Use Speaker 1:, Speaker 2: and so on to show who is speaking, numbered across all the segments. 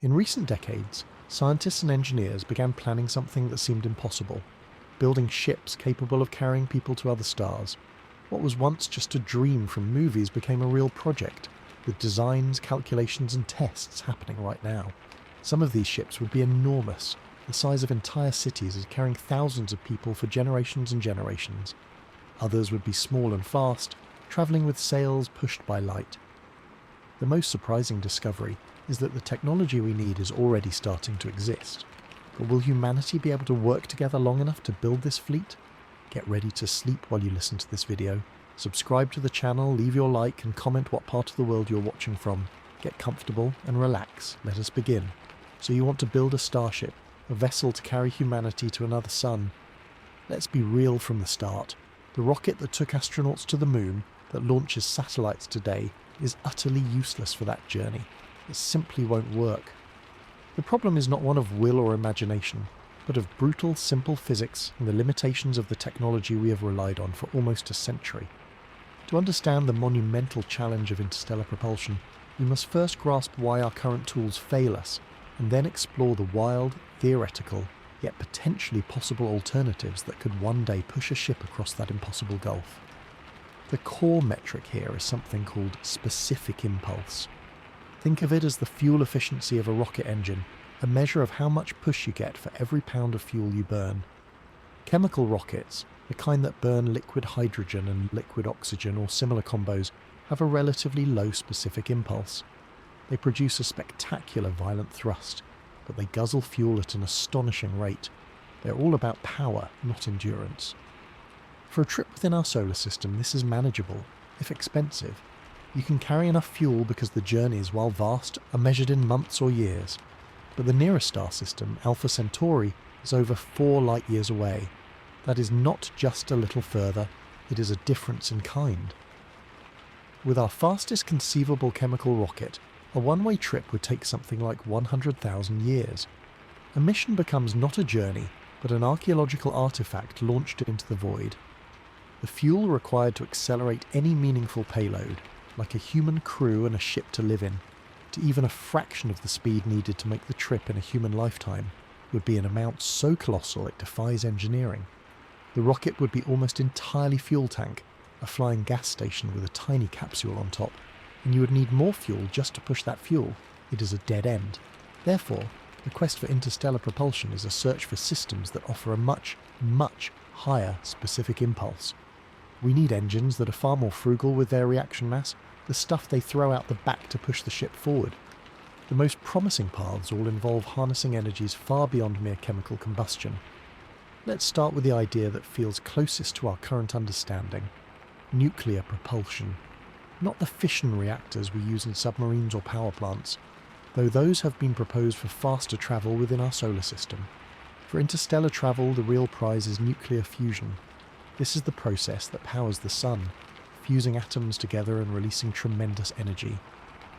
Speaker 1: In recent decades, scientists and engineers began planning something that seemed impossible, building ships capable of carrying people to other stars. What was once just a dream from movies became a real project, with designs, calculations and tests happening right now. Some of these ships would be enormous, the size of entire cities, and carrying thousands of people for generations and generations. Others would be small and fast, travelling with sails pushed by light. The most surprising discovery is that the technology we need is already starting to exist. But will humanity be able to work together long enough to build this fleet? Get ready to sleep while you listen to this video. Subscribe to the channel, leave your like and comment what part of the world you're watching from. Get comfortable and relax. Let us begin. So you want to build a starship, a vessel to carry humanity to another sun. Let's be real from the start. The rocket that took astronauts to the moon, that launches satellites today, is utterly useless for that journey. It simply won't work. The problem is not one of will or imagination, but of brutal, simple physics and the limitations of the technology we have relied on for almost a century. To understand the monumental challenge of interstellar propulsion, we must first grasp why our current tools fail us, and then explore the wild, theoretical, yet potentially possible alternatives that could one day push a ship across that impossible gulf. The core metric here is something called specific impulse. Think of it as the fuel efficiency of a rocket engine, a measure of how much push you get for every pound of fuel you burn. Chemical rockets, the kind that burn liquid hydrogen and liquid oxygen or similar combos, have a relatively low specific impulse. They produce a spectacular violent thrust, but they guzzle fuel at an astonishing rate. They're all about power, not endurance. For a trip within our solar system, this is manageable, if expensive. You can carry enough fuel because the journeys, while vast, are measured in months or years. But the nearest star system, Alpha Centauri, is over 4 light-years away. That is not just a little further, it is a difference in kind. With our fastest conceivable chemical rocket, a one-way trip would take something like 100,000 years. A mission becomes not a journey, but an archaeological artifact launched into the void. The fuel required to accelerate any meaningful payload, like a human crew and a ship to live in, to even a fraction of the speed needed to make the trip in a human lifetime, would be an amount so colossal it defies engineering. The rocket would be almost entirely fuel tank, a flying gas station with a tiny capsule on top, and you would need more fuel just to push that fuel. It is a dead end. Therefore, the quest for interstellar propulsion is a search for systems that offer a much, much higher specific impulse. We need engines that are far more frugal with their reaction mass, the stuff they throw out the back to push the ship forward. The most promising paths all involve harnessing energies far beyond mere chemical combustion. Let's start with the idea that feels closest to our current understanding: nuclear propulsion. Not the fission reactors we use in submarines or power plants, though those have been proposed for faster travel within our solar system. For interstellar travel, the real prize is nuclear fusion. This is the process that powers the sun, fusing atoms together and releasing tremendous energy.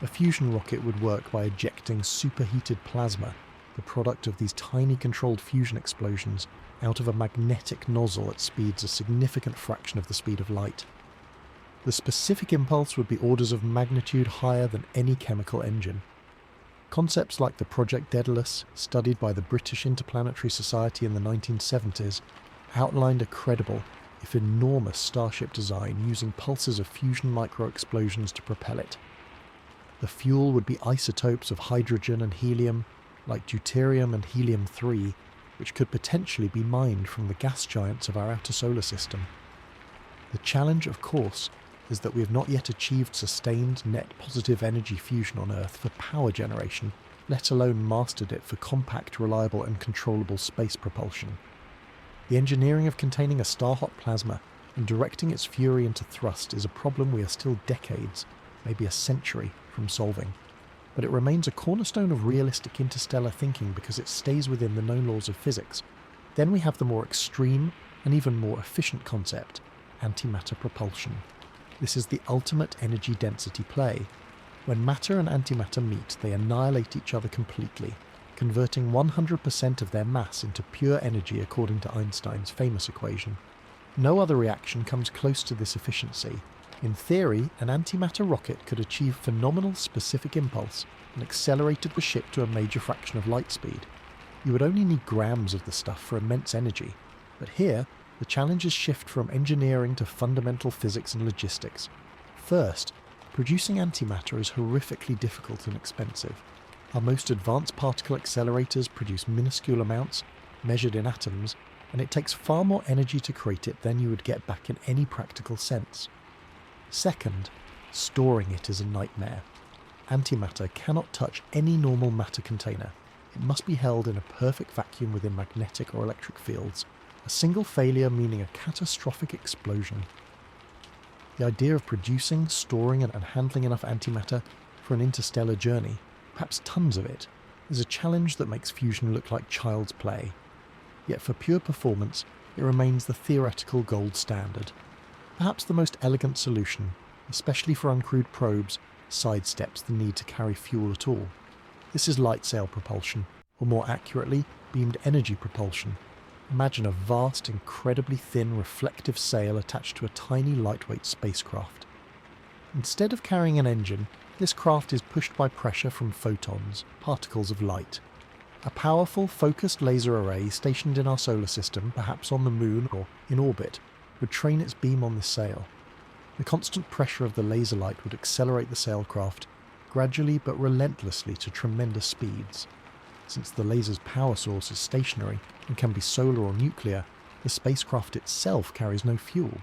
Speaker 1: A fusion rocket would work by ejecting superheated plasma, the product of these tiny controlled fusion explosions, out of a magnetic nozzle at speeds a significant fraction of the speed of light. The specific impulse would be orders of magnitude higher than any chemical engine. Concepts like the Project Daedalus, studied by the British Interplanetary Society in the 1970s, outlined a credible, if enormous, starship design using pulses of fusion micro-explosions to propel it. The fuel would be isotopes of hydrogen and helium, like deuterium and helium-3, which could potentially be mined from the gas giants of our outer solar system. The challenge, of course, is that we have not yet achieved sustained net positive energy fusion on Earth for power generation, let alone mastered it for compact, reliable and controllable space propulsion. The engineering of containing a star-hot plasma and directing its fury into thrust is a problem we are still decades, maybe a century, from solving. But it remains a cornerstone of realistic interstellar thinking because it stays within the known laws of physics. Then we have the more extreme and even more efficient concept: antimatter propulsion. This is the ultimate energy density play. When matter and antimatter meet, they annihilate each other completely, converting 100% of their mass into pure energy according to Einstein's famous equation. No other reaction comes close to this efficiency, In theory, an antimatter rocket could achieve phenomenal specific impulse and accelerated the ship to a major fraction of light speed. You would only need grams of the stuff for immense energy, but here, the challenges shift from engineering to fundamental physics and logistics. First, producing antimatter is horrifically difficult and expensive. Our most advanced particle accelerators produce minuscule amounts, measured in atoms, and it takes far more energy to create it than you would get back in any practical sense. Second, storing it is a nightmare. Antimatter cannot touch any normal matter container. It must be held in a perfect vacuum within magnetic or electric fields, a single failure meaning a catastrophic explosion. The idea of producing, storing and handling enough antimatter for an interstellar journey, perhaps tons of it, is a challenge that makes fusion look like child's play. Yet for pure performance, it remains the theoretical gold standard. Perhaps the most elegant solution, especially for uncrewed probes, sidesteps the need to carry fuel at all. This is light sail propulsion, or more accurately, beamed energy propulsion. Imagine a vast, incredibly thin, reflective sail attached to a tiny, lightweight spacecraft. Instead of carrying an engine, this craft is pushed by pressure from photons, particles of light. A powerful, focused laser array stationed in our solar system, perhaps on the Moon or in orbit, would train its beam on this sail. The constant pressure of the laser light would accelerate the sailcraft, gradually but relentlessly to tremendous speeds. Since the laser's power source is stationary and can be solar or nuclear, the spacecraft itself carries no fuel.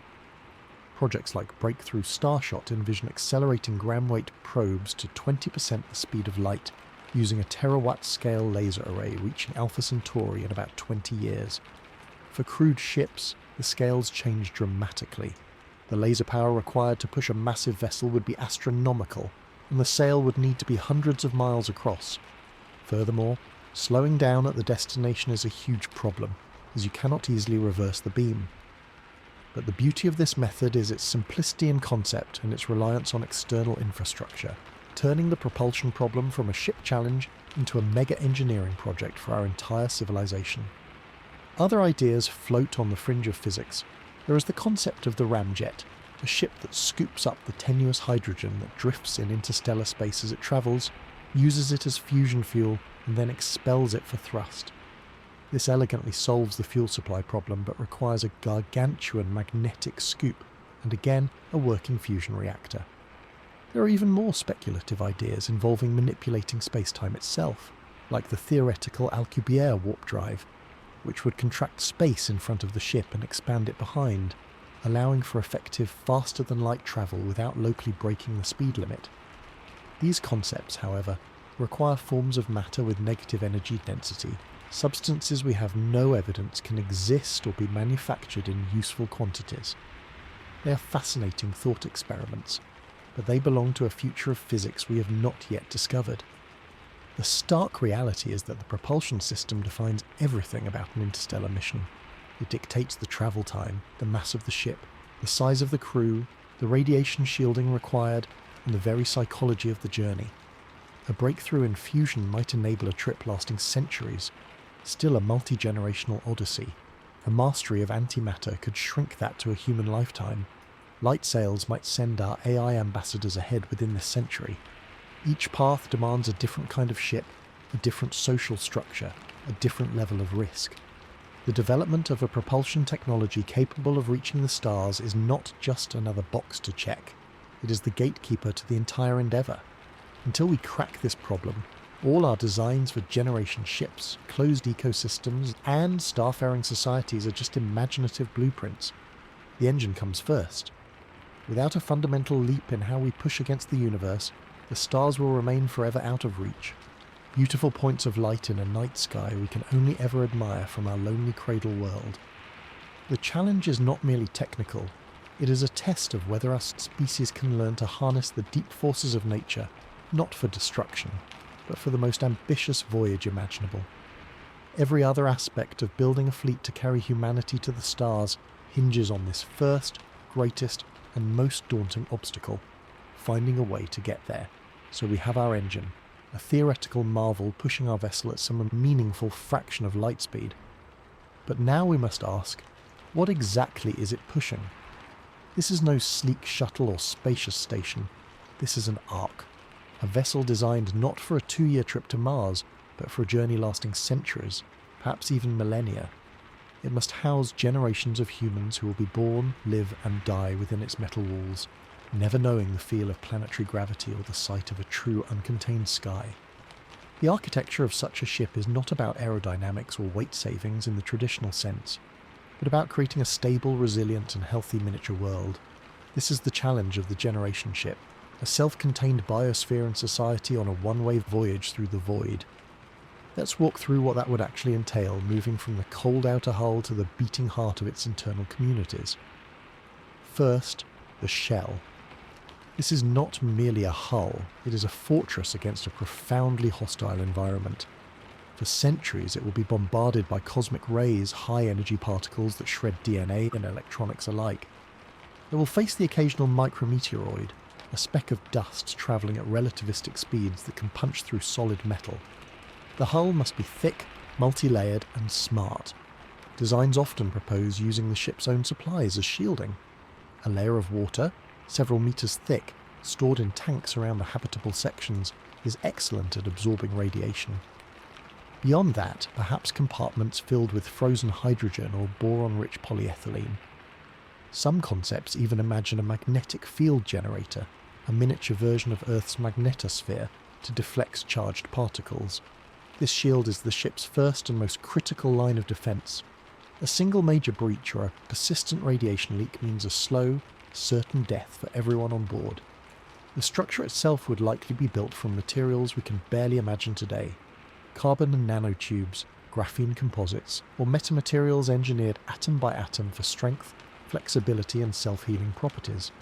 Speaker 1: Projects like Breakthrough Starshot envision accelerating gram-weight probes to 20% the speed of light, using a terawatt-scale laser array reaching Alpha Centauri in about 20 years. For crewed ships, the scales change dramatically. The laser power required to push a massive vessel would be astronomical, and the sail would need to be hundreds of miles across. Furthermore, slowing down at the destination is a huge problem, as you cannot easily reverse the beam. But the beauty of this method is its simplicity in concept and its reliance on external infrastructure, turning the propulsion problem from a ship challenge into a mega engineering project for our entire civilization. Other ideas float on the fringe of physics. There is the concept of the ramjet, a ship that scoops up the tenuous hydrogen that drifts in interstellar space as it travels, uses it as fusion fuel, and then expels it for thrust. This elegantly solves the fuel supply problem but requires a gargantuan magnetic scoop, and again a working fusion reactor. There are even more speculative ideas involving manipulating space-time itself, like the theoretical Alcubierre warp drive, which would contract space in front of the ship and expand it behind, allowing for effective faster-than-light travel without locally breaking the speed limit. These concepts, however, require forms of matter with negative energy density, substances we have no evidence can exist or be manufactured in useful quantities. They are fascinating thought experiments, but they belong to a future of physics we have not yet discovered. The stark reality is that the propulsion system defines everything about an interstellar mission. It dictates the travel time, the mass of the ship, the size of the crew, the radiation shielding required, and the very psychology of the journey. A breakthrough in fusion might enable a trip lasting centuries, still a multi-generational odyssey. A mastery of antimatter could shrink that to a human lifetime. Light sails might send our AI ambassadors ahead within this century. Each path demands a different kind of ship, a different social structure, a different level of risk. The development of a propulsion technology capable of reaching the stars is not just another box to check. It is the gatekeeper to the entire endeavour. Until we crack this problem, all our designs for generation ships, closed ecosystems, and starfaring societies are just imaginative blueprints. The engine comes first. Without a fundamental leap in how we push against the universe, the stars will remain forever out of reach. Beautiful points of light in a night sky we can only ever admire from our lonely cradle world. The challenge is not merely technical. It is a test of whether our species can learn to harness the deep forces of nature, not for destruction, but for the most ambitious voyage imaginable. Every other aspect of building a fleet to carry humanity to the stars hinges on this first, greatest, and most daunting obstacle, finding a way to get there. So we have our engine, a theoretical marvel pushing our vessel at some meaningful fraction of light speed. But now we must ask, what exactly is it pushing? This is no sleek shuttle or spacious station. This is an Ark, a vessel designed not for a 2-year trip to Mars, but for a journey lasting centuries, perhaps even millennia. It must house generations of humans who will be born, live and die within its metal walls, never knowing the feel of planetary gravity or the sight of a true uncontained sky. The architecture of such a ship is not about aerodynamics or weight savings in the traditional sense, but about creating a stable, resilient and healthy miniature world. This is the challenge of the Generation ship, a self-contained biosphere and society on a one-way voyage through the void. Let's walk through what that would actually entail, moving from the cold outer hull to the beating heart of its internal communities. First, the shell. This is not merely a hull, it is a fortress against a profoundly hostile environment. For centuries it will be bombarded by cosmic rays, high-energy particles that shred DNA and electronics alike. It will face the occasional micrometeoroid, a speck of dust travelling at relativistic speeds that can punch through solid metal. The hull must be thick, multi-layered and smart. Designs often propose using the ship's own supplies as shielding. A layer of water, several meters thick, stored in tanks around the habitable sections, is excellent at absorbing radiation. Beyond that, perhaps compartments filled with frozen hydrogen or boron-rich polyethylene. Some concepts even imagine a magnetic field generator, a miniature version of Earth's magnetosphere, to deflect charged particles. This shield is the ship's first and most critical line of defence. A single major breach or a persistent radiation leak means a slow, certain death for everyone on board. The structure itself would likely be built from materials we can barely imagine today. Carbon and nanotubes, graphene composites, or metamaterials engineered atom by atom for strength, flexibility and self-healing properties.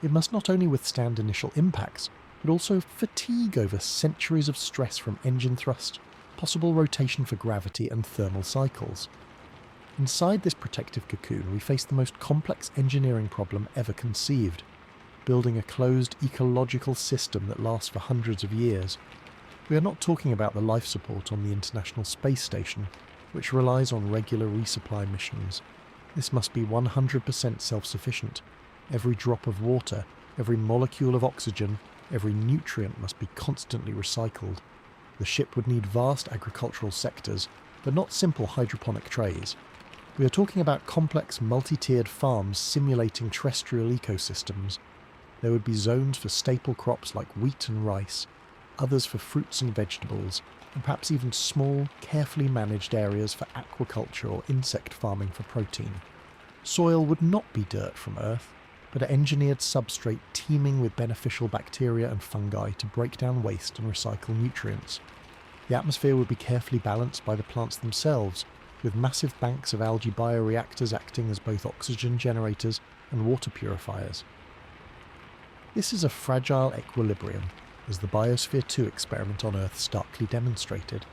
Speaker 1: It must not only withstand initial impacts, but also fatigue over centuries of stress from engine thrust, possible rotation for gravity and thermal cycles. Inside this protective cocoon we face the most complex engineering problem ever conceived, building a closed ecological system that lasts for hundreds of years. We are not talking about the life support on the International Space Station, which relies on regular resupply missions. This must be 100% self-sufficient. Every drop of water, every molecule of oxygen, every nutrient must be constantly recycled. The ship would need vast agricultural sectors, but not simple hydroponic trays. We are talking about complex multi-tiered farms simulating terrestrial ecosystems. There would be zones for staple crops like wheat and rice, others for fruits and vegetables, and perhaps even small, carefully managed areas for aquaculture or insect farming for protein. Soil would not be dirt from Earth, but an engineered substrate teeming with beneficial bacteria and fungi to break down waste and recycle nutrients. The atmosphere would be carefully balanced by the plants themselves, with massive banks of algae bioreactors acting as both oxygen generators and water purifiers. This is a fragile equilibrium, as the Biosphere 2 experiment on Earth starkly demonstrated.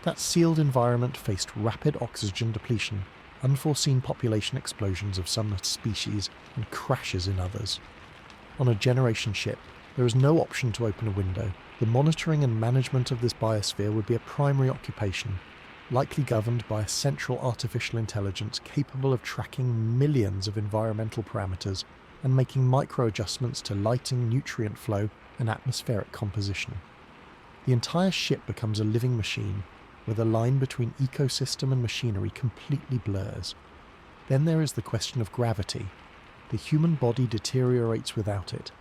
Speaker 1: That sealed environment faced rapid oxygen depletion, unforeseen population explosions of some species, and crashes in others. On a Generation ship, there is no option to open a window. The monitoring and management of this biosphere would be a primary occupation, likely governed by a central artificial intelligence capable of tracking millions of environmental parameters and making micro-adjustments to lighting, nutrient flow, and atmospheric composition. The entire ship becomes a living machine, where the line between ecosystem and machinery completely blurs. Then there is the question of gravity. The human body deteriorates without it.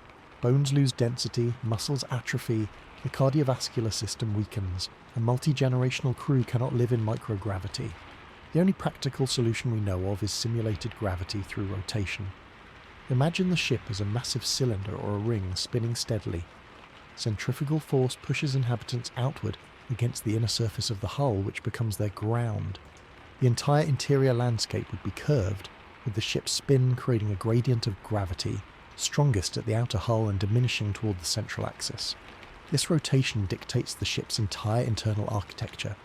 Speaker 1: Bones lose density, muscles atrophy, the cardiovascular system weakens, a multi-generational crew cannot live in microgravity. The only practical solution we know of is simulated gravity through rotation. Imagine the ship as a massive cylinder or a ring spinning steadily. Centrifugal force pushes inhabitants outward against the inner surface of the hull, which becomes their ground. The entire interior landscape would be curved, with the ship's spin creating a gradient of gravity, strongest at the outer hull and diminishing toward the central axis. This rotation dictates the ship's entire internal architecture.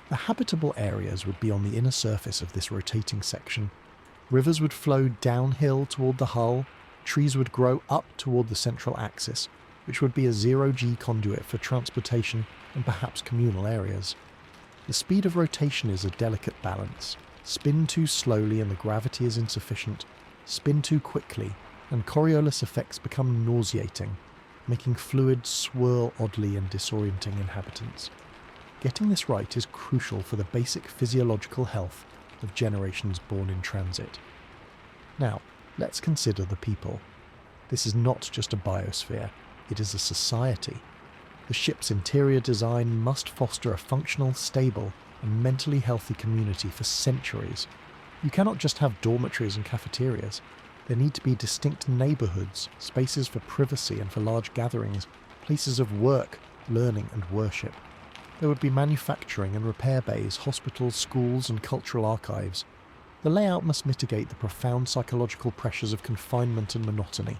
Speaker 1: The habitable areas would be on the inner surface of this rotating section. Rivers would flow downhill toward the hull, trees would grow up toward the central axis, which would be a zero-G conduit for transportation and perhaps communal areas. The speed of rotation is a delicate balance. Spin too slowly and the gravity is insufficient, spin too quickly, and Coriolis effects become nauseating, making fluids swirl oddly and disorienting inhabitants. Getting this right is crucial for the basic physiological health of generations born in transit. Now, let's consider the people. This is not just a biosphere, it is a society. The ship's interior design must foster a functional, stable, and mentally healthy community for centuries. You cannot just have dormitories and cafeterias. There need to be distinct neighbourhoods, spaces for privacy and for large gatherings, places of work, learning and worship. There would be manufacturing and repair bays, hospitals, schools and cultural archives. The layout must mitigate the profound psychological pressures of confinement and monotony.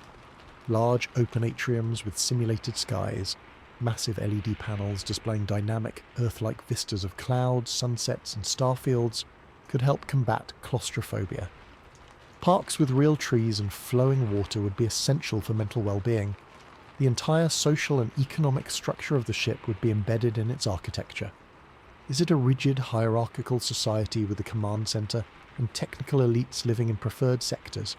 Speaker 1: Large open atriums with simulated skies, massive LED panels displaying dynamic, Earth-like vistas of clouds, sunsets and starfields could help combat claustrophobia. Parks with real trees and flowing water would be essential for mental well-being. The entire social and economic structure of the ship would be embedded in its architecture. Is it a rigid hierarchical society with a command centre and technical elites living in preferred sectors?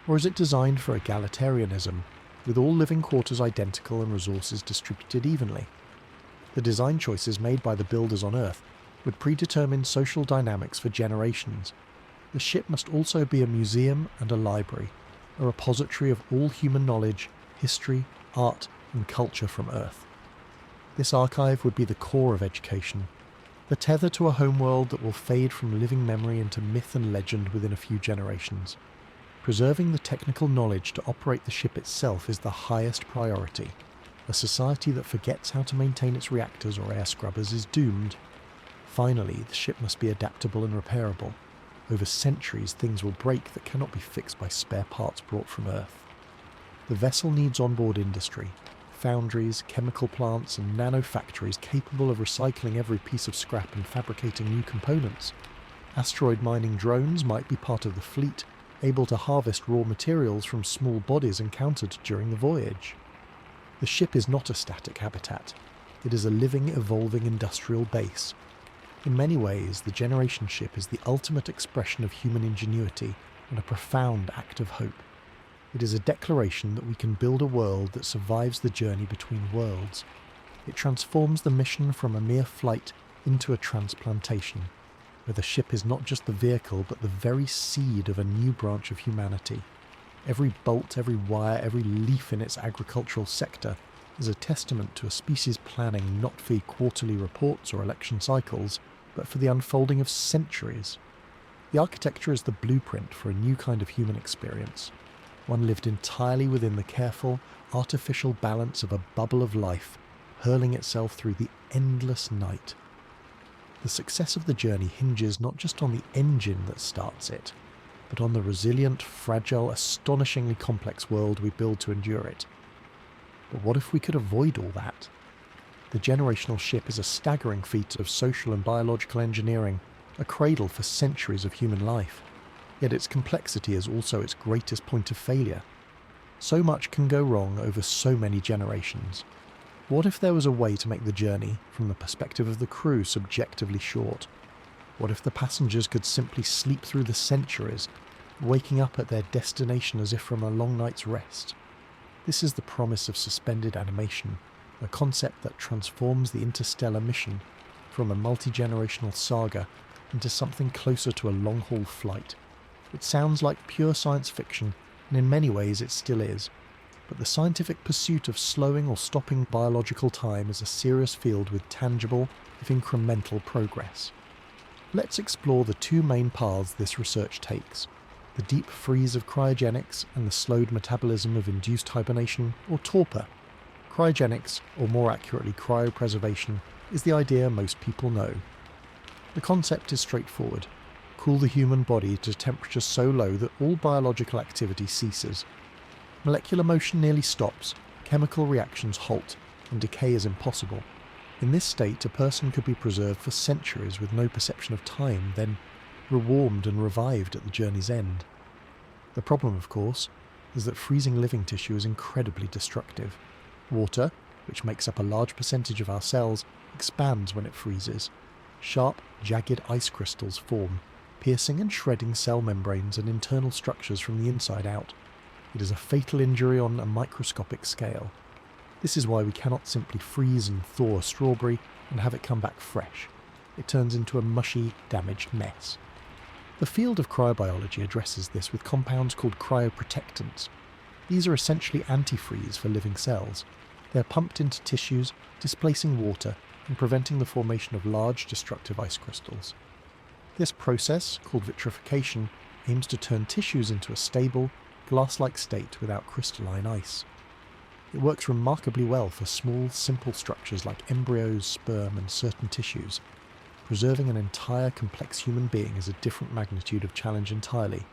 Speaker 1: Or is it designed for egalitarianism, with all living quarters identical and resources distributed evenly? The design choices made by the builders on Earth would predetermine social dynamics for generations. The ship must also be a museum and a library, a repository of all human knowledge, history, art and culture from Earth. This archive would be the core of education, the tether to a homeworld that will fade from living memory into myth and legend within a few generations. Preserving the technical knowledge to operate the ship itself is the highest priority. A society that forgets how to maintain its reactors or air scrubbers is doomed. Finally, the ship must be adaptable and repairable. Over centuries, things will break that cannot be fixed by spare parts brought from Earth. The vessel needs onboard industry, foundries, chemical plants and nano-factories capable of recycling every piece of scrap and fabricating new components. Asteroid mining drones might be part of the fleet, able to harvest raw materials from small bodies encountered during the voyage. The ship is not a static habitat. It is a living, evolving industrial base. In many ways, the Generation ship is the ultimate expression of human ingenuity and a profound act of hope. It is a declaration that we can build a world that survives the journey between worlds. It transforms the mission from a mere flight into a transplantation, where the ship is not just the vehicle but the very seed of a new branch of humanity. Every bolt, every wire, every leaf in its agricultural sector is a testament to a species planning not for quarterly reports or election cycles, but for the unfolding of centuries. The architecture is the blueprint for a new kind of human experience, one lived entirely within the careful, artificial balance of a bubble of life, hurling itself through the endless night. The success of the journey hinges not just on the engine that starts it, but on the resilient, fragile, astonishingly complex world we build to endure it. But what if we could avoid all that? The generational ship is a staggering feat of social and biological engineering, a cradle for centuries of human life. Yet its complexity is also its greatest point of failure. So much can go wrong over so many generations. What if there was a way to make the journey, from the perspective of the crew, subjectively short? What if the passengers could simply sleep through the centuries, waking up at their destination as if from a long night's rest? This is the promise of suspended animation, a concept that transforms the interstellar mission from a multi-generational saga into something closer to a long-haul flight. It sounds like pure science fiction, and in many ways it still is. But the scientific pursuit of slowing or stopping biological time is a serious field with tangible, if incremental, progress. Let's explore the two main paths this research takes: the deep freeze of cryogenics and the slowed metabolism of induced hibernation, or torpor. Cryogenics, or more accurately cryopreservation, is the idea most people know. The concept is straightforward. Cool the human body to temperatures so low that all biological activity ceases. Molecular motion nearly stops, chemical reactions halt, and decay is impossible. In this state, a person could be preserved for centuries with no perception of time, then rewarmed and revived at the journey's end. The problem, of course, is that freezing living tissue is incredibly destructive. Water, which makes up a large percentage of our cells, expands when it freezes. Sharp, jagged ice crystals form. piercing and shredding cell membranes and internal structures from the inside out. It is a fatal injury on a microscopic scale. This is why we cannot simply freeze and thaw a strawberry and have it come back fresh. It turns into a mushy, damaged mess. The field of cryobiology addresses this with compounds called cryoprotectants. These are essentially antifreeze for living cells. They are pumped into tissues, displacing water and preventing the formation of large destructive ice crystals. This process, called vitrification, aims to turn tissues into a stable, glass-like state without crystalline ice. It works remarkably well for small, simple structures like embryos, sperm and certain tissues. Preserving an entire complex human being is a different magnitude of challenge entirely.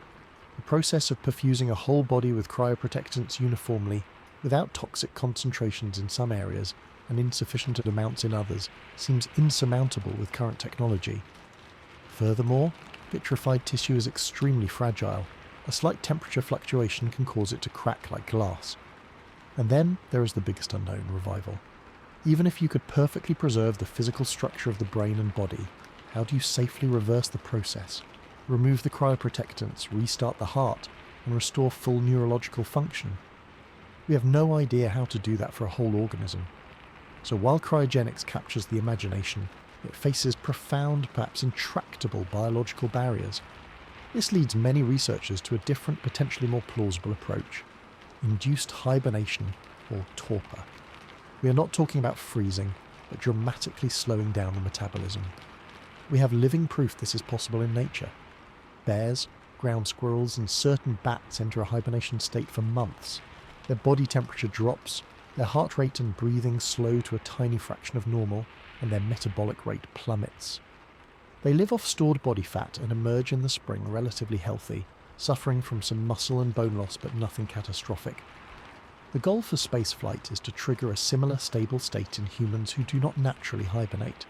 Speaker 1: The process of perfusing a whole body with cryoprotectants uniformly, without toxic concentrations in some areas and insufficient amounts in others, seems insurmountable with current technology. Furthermore, vitrified tissue is extremely fragile. A slight temperature fluctuation can cause it to crack like glass. And then there is the biggest unknown, revival. Even if you could perfectly preserve the physical structure of the brain and body, how do you safely reverse the process, remove the cryoprotectants, restart the heart, and restore full neurological function? We have no idea how to do that for a whole organism. So while cryogenics captures the imagination, it faces profound, perhaps intractable biological barriers. This leads many researchers to a different, potentially more plausible approach: induced hibernation, or torpor. We are not talking about freezing, but dramatically slowing down the metabolism. We have living proof this is possible in nature. Bears, ground squirrels, and certain bats enter a hibernation state for months. Their body temperature drops, their heart rate and breathing slow to a tiny fraction of normal, and their metabolic rate plummets. They live off stored body fat and emerge in the spring relatively healthy, suffering from some muscle and bone loss but nothing catastrophic. The goal for spaceflight is to trigger a similar stable state in humans who do not naturally hibernate.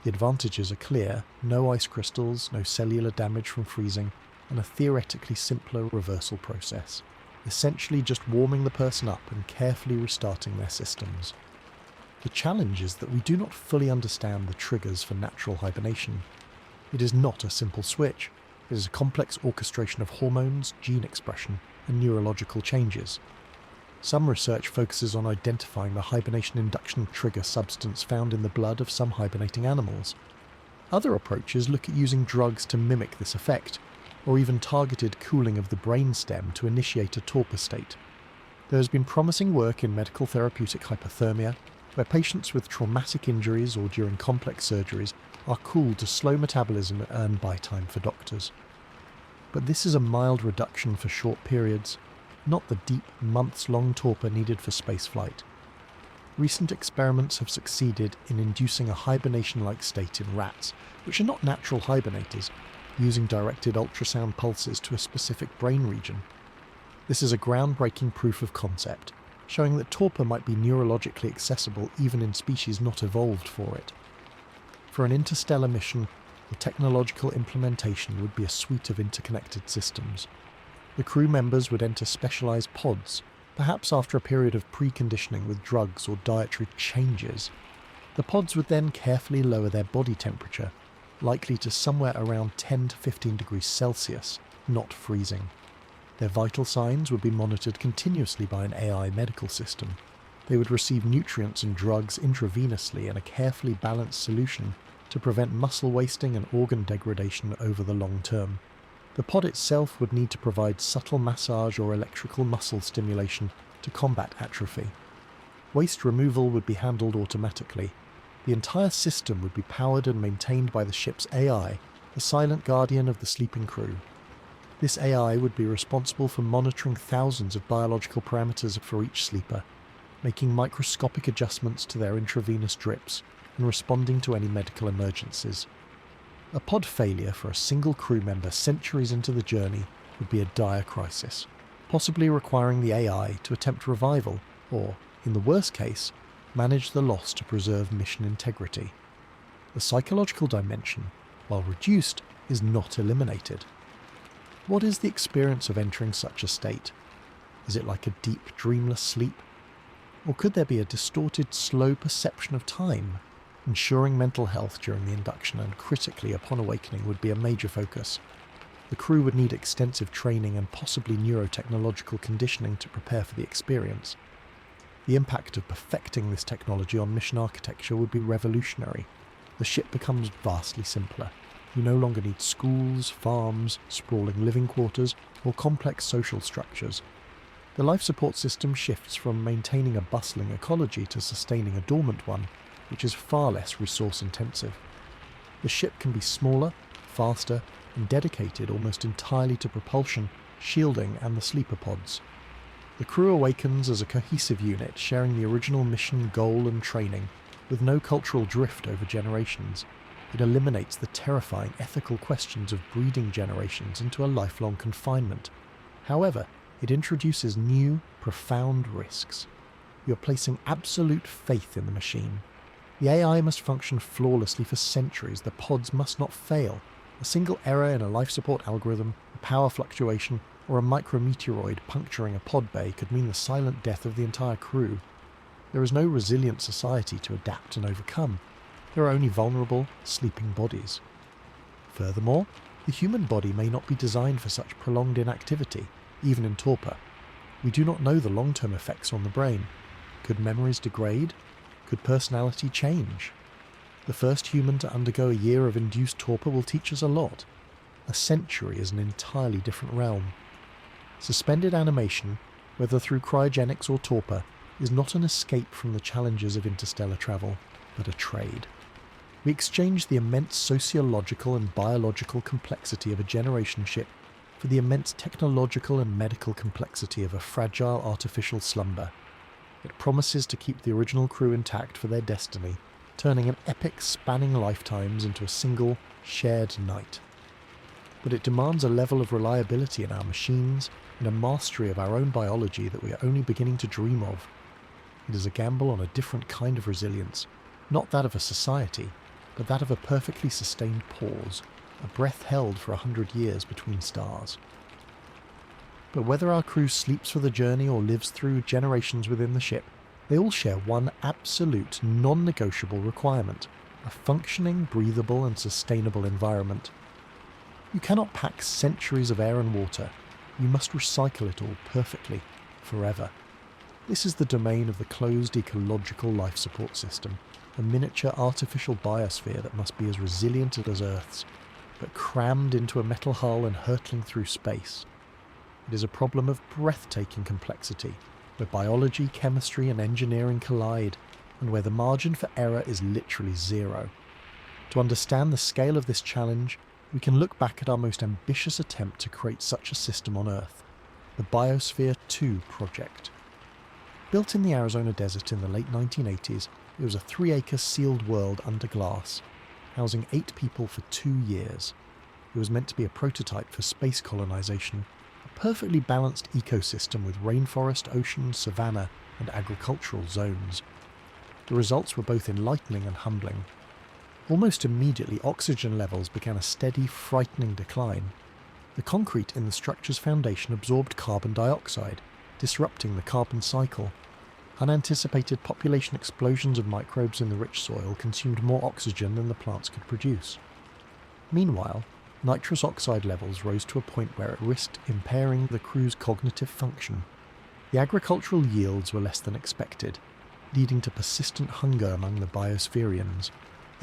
Speaker 1: The advantages are clear: no ice crystals, no cellular damage from freezing, and a theoretically simpler reversal process, essentially just warming the person up and carefully restarting their systems. The challenge is that we do not fully understand the triggers for natural hibernation. It is not a simple switch. It is a complex orchestration of hormones, gene expression, and neurological changes. Some research focuses on identifying the hibernation induction trigger substance found in the blood of some hibernating animals. Other approaches look at using drugs to mimic this effect, or even targeted cooling of the brainstem to initiate a torpor state. There has been promising work in medical therapeutic hypothermia, where patients with traumatic injuries or during complex surgeries are cooled to slow metabolism and buy time for doctors. But this is a mild reduction for short periods, not the deep, months-long torpor needed for spaceflight. Recent experiments have succeeded in inducing a hibernation-like state in rats, which are not natural hibernators, using directed ultrasound pulses to a specific brain region. This is a groundbreaking proof of concept, showing that torpor might be neurologically accessible even in species not evolved for it. For an interstellar mission, the technological implementation would be a suite of interconnected systems. The crew members would enter specialized pods, perhaps after a period of preconditioning with drugs or dietary changes. The pods would then carefully lower their body temperature, likely to somewhere around 10 to 15 degrees Celsius, not freezing. Their vital signs would be monitored continuously by an AI medical system. They would receive nutrients and drugs intravenously in a carefully balanced solution to prevent muscle wasting and organ degradation over the long term. The pod itself would need to provide subtle massage or electrical muscle stimulation to combat atrophy. Waste removal would be handled automatically. The entire system would be powered and maintained by the ship's AI, the silent guardian of the sleeping crew. This AI would be responsible for monitoring thousands of biological parameters for each sleeper, making microscopic adjustments to their intravenous drips and responding to any medical emergencies. A pod failure for a single crew member centuries into the journey would be a dire crisis, possibly requiring the AI to attempt revival or, in the worst case, manage the loss to preserve mission integrity. The psychological dimension, while reduced, is not eliminated. What is the experience of entering such a state? Is it like a deep, dreamless sleep? Or could there be a distorted, slow perception of time? Ensuring mental health during the induction and critically upon awakening would be a major focus. The crew would need extensive training and possibly neurotechnological conditioning to prepare for the experience. The impact of perfecting this technology on mission architecture would be revolutionary. The ship becomes vastly simpler. You no longer need schools, farms, sprawling living quarters, or complex social structures. The life support system shifts from maintaining a bustling ecology to sustaining a dormant one, which is far less resource intensive. The ship can be smaller, faster, and dedicated almost entirely to propulsion, shielding, and the sleeper pods. The crew awakens as a cohesive unit sharing the original mission goal and training, with no cultural drift over generations. It eliminates the terrifying ethical questions of breeding generations into a lifelong confinement. However, it introduces new, profound risks. You're placing absolute faith in the machine. The AI must function flawlessly for centuries. The pods must not fail. A single error in a life support algorithm, a power fluctuation, or a micrometeoroid puncturing a pod bay could mean the silent death of the entire crew. There is no resilient society to adapt and overcome. There are only vulnerable, sleeping bodies. Furthermore, the human body may not be designed for such prolonged inactivity, even in torpor. We do not know the long-term effects on the brain. Could memories degrade? Could personality change? The first human to undergo a year of induced torpor will teach us a lot. A century is an entirely different realm. Suspended animation, whether through cryogenics or torpor, is not an escape from the challenges of interstellar travel, but a trade. We exchange the immense sociological and biological complexity of a generation ship for the immense technological and medical complexity of a fragile artificial slumber. It promises to keep the original crew intact for their destiny, turning an epic spanning lifetimes into a single, shared night. But it demands a level of reliability in our machines and a mastery of our own biology that we are only beginning to dream of. It is a gamble on a different kind of resilience, not that of a society, but that of a perfectly sustained pause, a breath held for 100 years between stars. But whether our crew sleeps for the journey or lives through generations within the ship, they all share one absolute, non-negotiable requirement: a functioning, breathable and sustainable environment. You cannot pack centuries of air and water. You must recycle it all perfectly, forever. This is the domain of the closed ecological life support system, a miniature artificial biosphere that must be as resilient as Earth's, but crammed into a metal hull and hurtling through space. It is a problem of breathtaking complexity, where biology, chemistry and engineering collide, and where the margin for error is literally zero. To understand the scale of this challenge, we can look back at our most ambitious attempt to create such a system on Earth, the Biosphere 2 project. Built in the Arizona desert in the late 1980s, it was a 3-acre sealed world under glass, housing 8 people for 2 years. It was meant to be a prototype for space colonization, a perfectly balanced ecosystem with rainforest, ocean, savanna, and agricultural zones. The results were both enlightening and humbling. Almost immediately, oxygen levels began a steady, frightening decline. The concrete in the structure's foundation absorbed carbon dioxide, disrupting the carbon cycle. Unanticipated population explosions of microbes in the rich soil consumed more oxygen than the plants could produce. Meanwhile, nitrous oxide levels rose to a point where it risked impairing the crew's cognitive function. The agricultural yields were less than expected, leading to persistent hunger among the biospherians.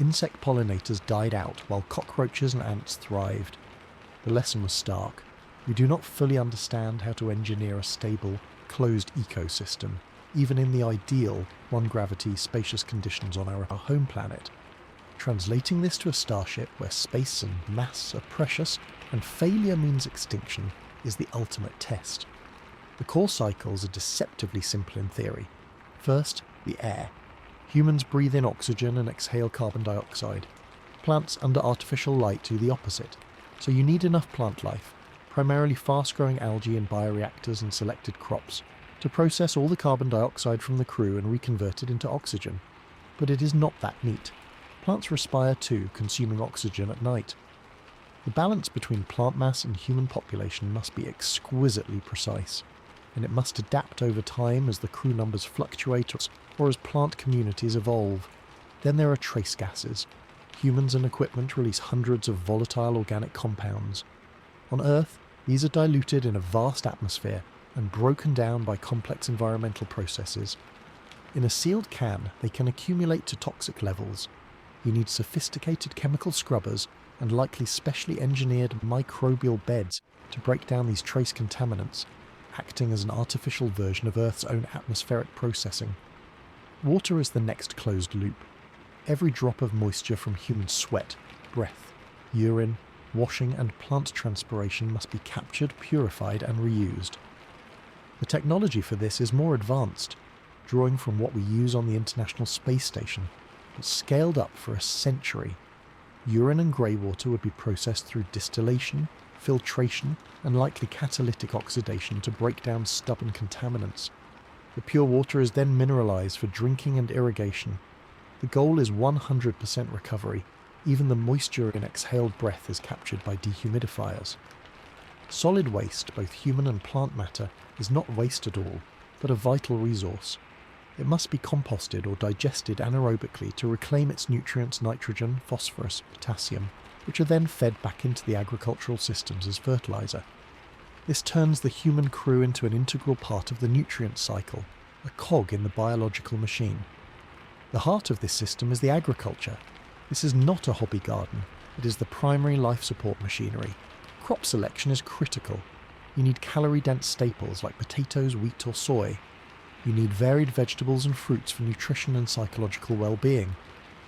Speaker 1: Insect pollinators died out while cockroaches and ants thrived. The lesson was stark. We do not fully understand how to engineer a stable, closed ecosystem, even in the ideal, one-gravity, spacious conditions on our home planet. Translating this to a starship where space and mass are precious and failure means extinction is the ultimate test. The core cycles are deceptively simple in theory. First, the air. Humans breathe in oxygen and exhale carbon dioxide. Plants under artificial light do the opposite. So you need enough plant life, primarily fast-growing algae in bioreactors and selected crops, to process all the carbon dioxide from the crew and reconvert it into oxygen. But it is not that neat. Plants respire too, consuming oxygen at night. The balance between plant mass and human population must be exquisitely precise, and it must adapt over time as the crew numbers fluctuate or as plant communities evolve. Then there are trace gases. Humans and equipment release hundreds of volatile organic compounds. On Earth, these are diluted in a vast atmosphere and broken down by complex environmental processes. In a sealed can, they can accumulate to toxic levels. You need sophisticated chemical scrubbers and likely specially engineered microbial beds to break down these trace contaminants, acting as an artificial version of Earth's own atmospheric processing. Water is the next closed loop. Every drop of moisture from human sweat, breath, urine, washing and plant transpiration must be captured, purified and reused. The technology for this is more advanced, drawing from what we use on the International Space Station, but scaled up for a century. Urine and grey water would be processed through distillation, filtration and likely catalytic oxidation to break down stubborn contaminants. The pure water is then mineralised for drinking and irrigation. The goal is 100% recovery. Even the moisture in exhaled breath is captured by dehumidifiers. Solid waste, both human and plant matter, is not waste at all, but a vital resource. It must be composted or digested anaerobically to reclaim its nutrients nitrogen, phosphorus, potassium, which are then fed back into the agricultural systems as fertiliser. This turns the human crew into an integral part of the nutrient cycle, a cog in the biological machine. The heart of this system is the agriculture. This is not a hobby garden, it is the primary life support machinery. Crop selection is critical. You need calorie-dense staples like potatoes, wheat or soy. You need varied vegetables and fruits for nutrition and psychological well-being.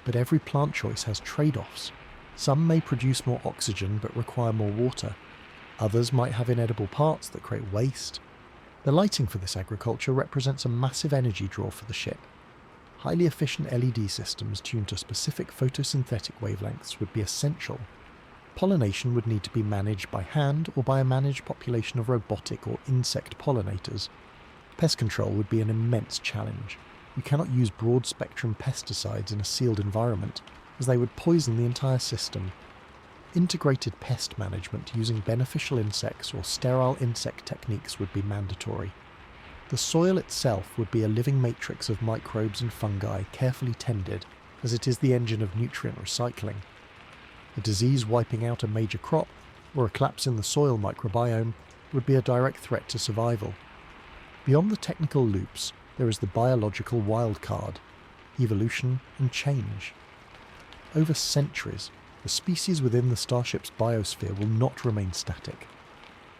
Speaker 1: But every plant choice has trade-offs. Some may produce more oxygen but require more water. Others might have inedible parts that create waste. The lighting for this agriculture represents a massive energy draw for the ship. Highly efficient LED systems tuned to specific photosynthetic wavelengths would be essential. Pollination would need to be managed by hand or by a managed population of robotic or insect pollinators. Pest control would be an immense challenge. You cannot use broad-spectrum pesticides in a sealed environment, as they would poison the entire system. Integrated pest management using beneficial insects or sterile insect techniques would be mandatory. The soil itself would be a living matrix of microbes and fungi carefully tended, as it is the engine of nutrient recycling. A disease wiping out a major crop, or a collapse in the soil microbiome, would be a direct threat to survival. Beyond the technical loops, there is the biological wildcard, evolution and change. Over centuries, the species within the starship's biosphere will not remain static.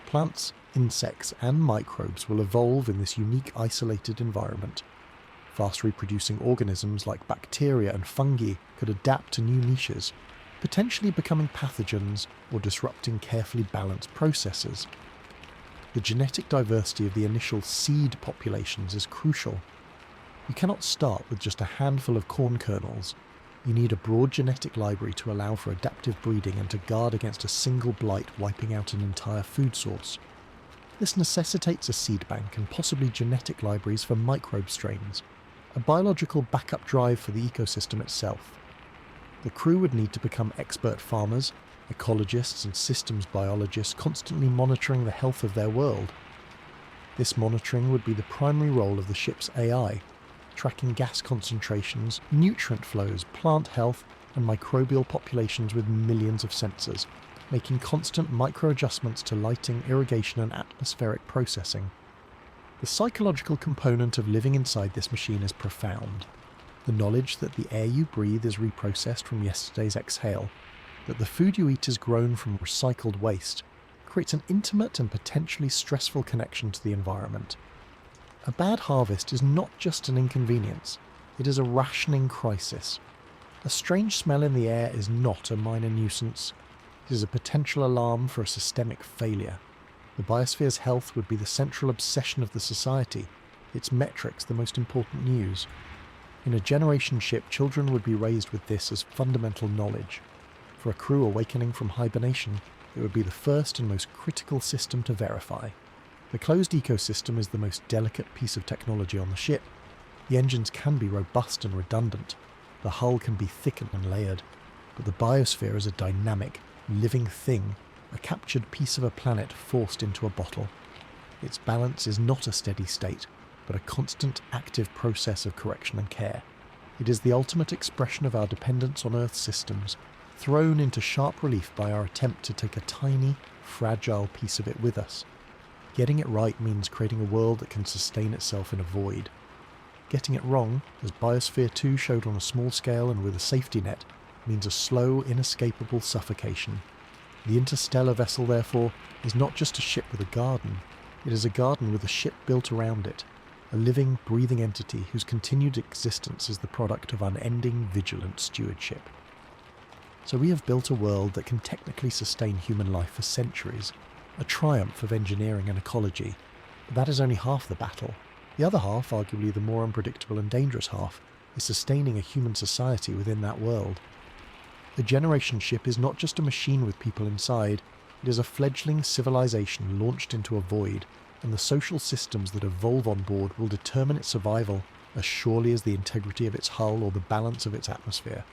Speaker 1: Plants, insects and microbes will evolve in this unique isolated environment. Fast reproducing organisms like bacteria and fungi could adapt to new niches, potentially becoming pathogens or disrupting carefully balanced processes. The genetic diversity of the initial seed populations is crucial. You cannot start with just a handful of corn kernels. You need a broad genetic library to allow for adaptive breeding and to guard against a single blight wiping out an entire food source. This necessitates a seed bank and possibly genetic libraries for microbe strains, a biological backup drive for the ecosystem itself. The crew would need to become expert farmers, ecologists and systems biologists constantly monitoring the health of their world. This monitoring would be the primary role of the ship's AI, tracking gas concentrations, nutrient flows, plant health and microbial populations with millions of sensors, making constant micro-adjustments to lighting, irrigation and atmospheric processing. The psychological component of living inside this machine is profound. The knowledge that the air you breathe is reprocessed from yesterday's exhale, that the food you eat is grown from recycled waste, creates an intimate and potentially stressful connection to the environment. A bad harvest is not just an inconvenience, it is a rationing crisis. A strange smell in the air is not a minor nuisance, it is a potential alarm for a systemic failure. The biosphere's health would be the central obsession of the society, its metrics the most important news. In a generation ship, children would be raised with this as fundamental knowledge. For a crew awakening from hibernation, it would be the first and most critical system to verify. The closed ecosystem is the most delicate piece of technology on the ship. The engines can be robust and redundant. The hull can be thick and layered. But the biosphere is a dynamic, living thing, a captured piece of a planet forced into a bottle. Its balance is not a steady state, but a constant active process of correction and care. It is the ultimate expression of our dependence on Earth's systems, thrown into sharp relief by our attempt to take a tiny, fragile piece of it with us. Getting it right means creating a world that can sustain itself in a void. Getting it wrong, as Biosphere 2 showed on a small scale and with a safety net, means a slow, inescapable suffocation. The interstellar vessel, therefore, is not just a ship with a garden. It is a garden with a ship built around it, a living, breathing entity whose continued existence is the product of unending, vigilant stewardship. So we have built a world that can technically sustain human life for centuries, a triumph of engineering and ecology. But that is only half the battle. The other half, arguably the more unpredictable and dangerous half, is sustaining a human society within that world. The Generation ship is not just a machine with people inside, it is a fledgling civilization launched into a void, and the social systems that evolve on board will determine its survival as surely as the integrity of its hull or the balance of its atmosphere.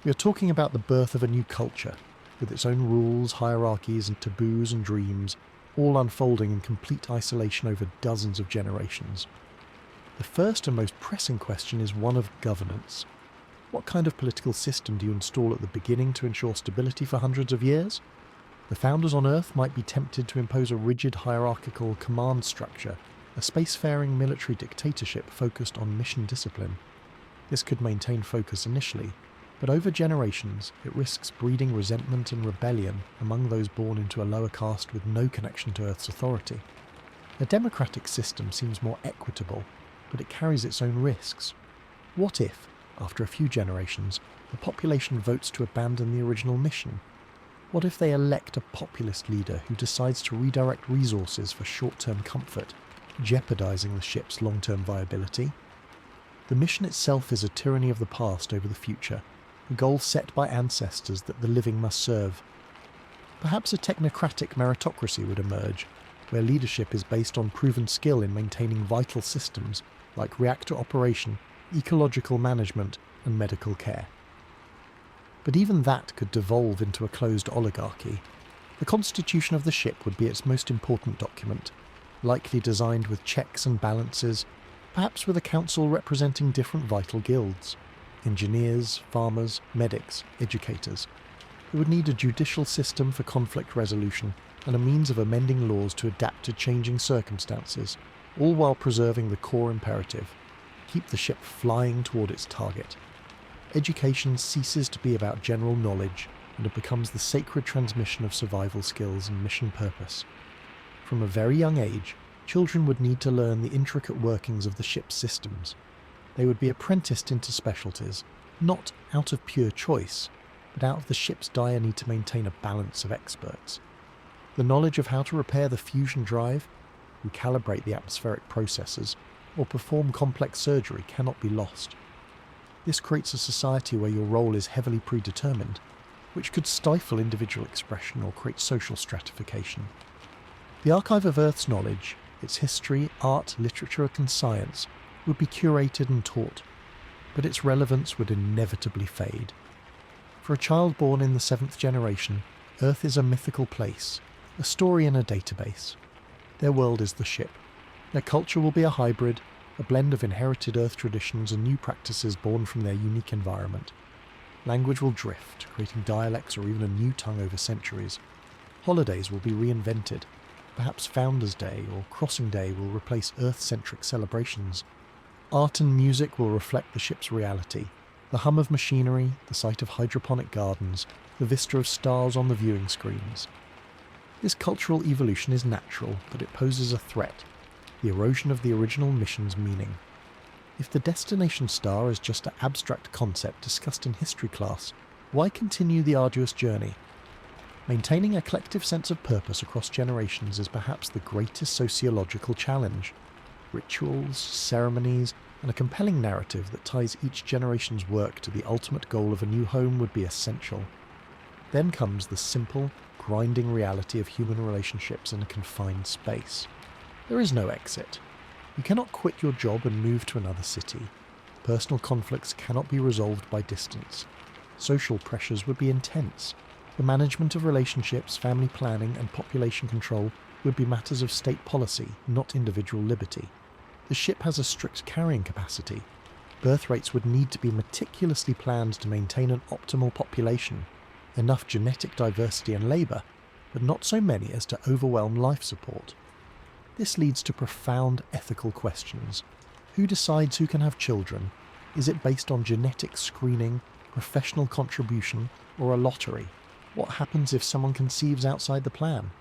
Speaker 1: We are talking about the birth of a new culture, with its own rules, hierarchies and taboos and dreams, all unfolding in complete isolation over dozens of generations. The first and most pressing question is one of governance. What kind of political system do you install at the beginning to ensure stability for hundreds of years? The founders on Earth might be tempted to impose a rigid hierarchical command structure, a spacefaring military dictatorship focused on mission discipline. This could maintain focus initially, but over generations it risks breeding resentment and rebellion among those born into a lower caste with no connection to Earth's authority. A democratic system seems more equitable, but it carries its own risks. What if, after a few generations, the population votes to abandon the original mission? What if they elect a populist leader who decides to redirect resources for short-term comfort, jeopardizing the ship's long-term viability? The mission itself is a tyranny of the past over the future, a goal set by ancestors that the living must serve. Perhaps a technocratic meritocracy would emerge, where leadership is based on proven skill in maintaining vital systems like reactor operation, ecological management, and medical care. But even that could devolve into a closed oligarchy. The constitution of the ship would be its most important document, likely designed with checks and balances, perhaps with a council representing different vital guilds: engineers, farmers, medics, educators. It would need a judicial system for conflict resolution and a means of amending laws to adapt to changing circumstances, all while preserving the core imperative: keep the ship flying toward its target. Education ceases to be about general knowledge, and it becomes the sacred transmission of survival skills and mission purpose. From a very young age, children would need to learn the intricate workings of the ship's systems. They would be apprenticed into specialties, not out of pure choice, but out of the ship's dire need to maintain a balance of experts. The knowledge of how to repair the fusion drive, recalibrate the atmospheric processes, or perform complex surgery cannot be lost. This creates a society where your role is heavily predetermined, which could stifle individual expression or create social stratification. The archive of Earth's knowledge, its history, art, literature and science, would be curated and taught, but its relevance would inevitably fade. For a child born in the 7th generation, Earth is a mythical place, a story in a database. Their world is the ship. Their culture will be a hybrid, a blend of inherited Earth traditions and new practices born from their unique environment. Language will drift, creating dialects or even a new tongue over centuries. Holidays will be reinvented. Perhaps Founders' Day or Crossing Day will replace Earth-centric celebrations. Art and music will reflect the ship's reality. The hum of machinery, the sight of hydroponic gardens, the vista of stars on the viewing screens. This cultural evolution is natural, but it poses a threat: the erosion of the original mission's meaning. If the destination star is just an abstract concept discussed in history class, why continue the arduous journey? Maintaining a collective sense of purpose across generations is perhaps the greatest sociological challenge. Rituals, ceremonies, and a compelling narrative that ties each generation's work to the ultimate goal of a new home would be essential. Then comes the simple, grinding reality of human relationships in a confined space. There is no exit. You cannot quit your job and move to another city. Personal conflicts cannot be resolved by distance. Social pressures would be intense. The management of relationships, family planning, and population control would be matters of state policy, not individual liberty. The ship has a strict carrying capacity. birth rates would need to be meticulously planned to maintain an optimal population, enough genetic diversity and labour, but not so many as to overwhelm life support. This leads to profound ethical questions. Who decides who can have children? Is it based on genetic screening, professional contribution, or a lottery? What happens if someone conceives outside the plan?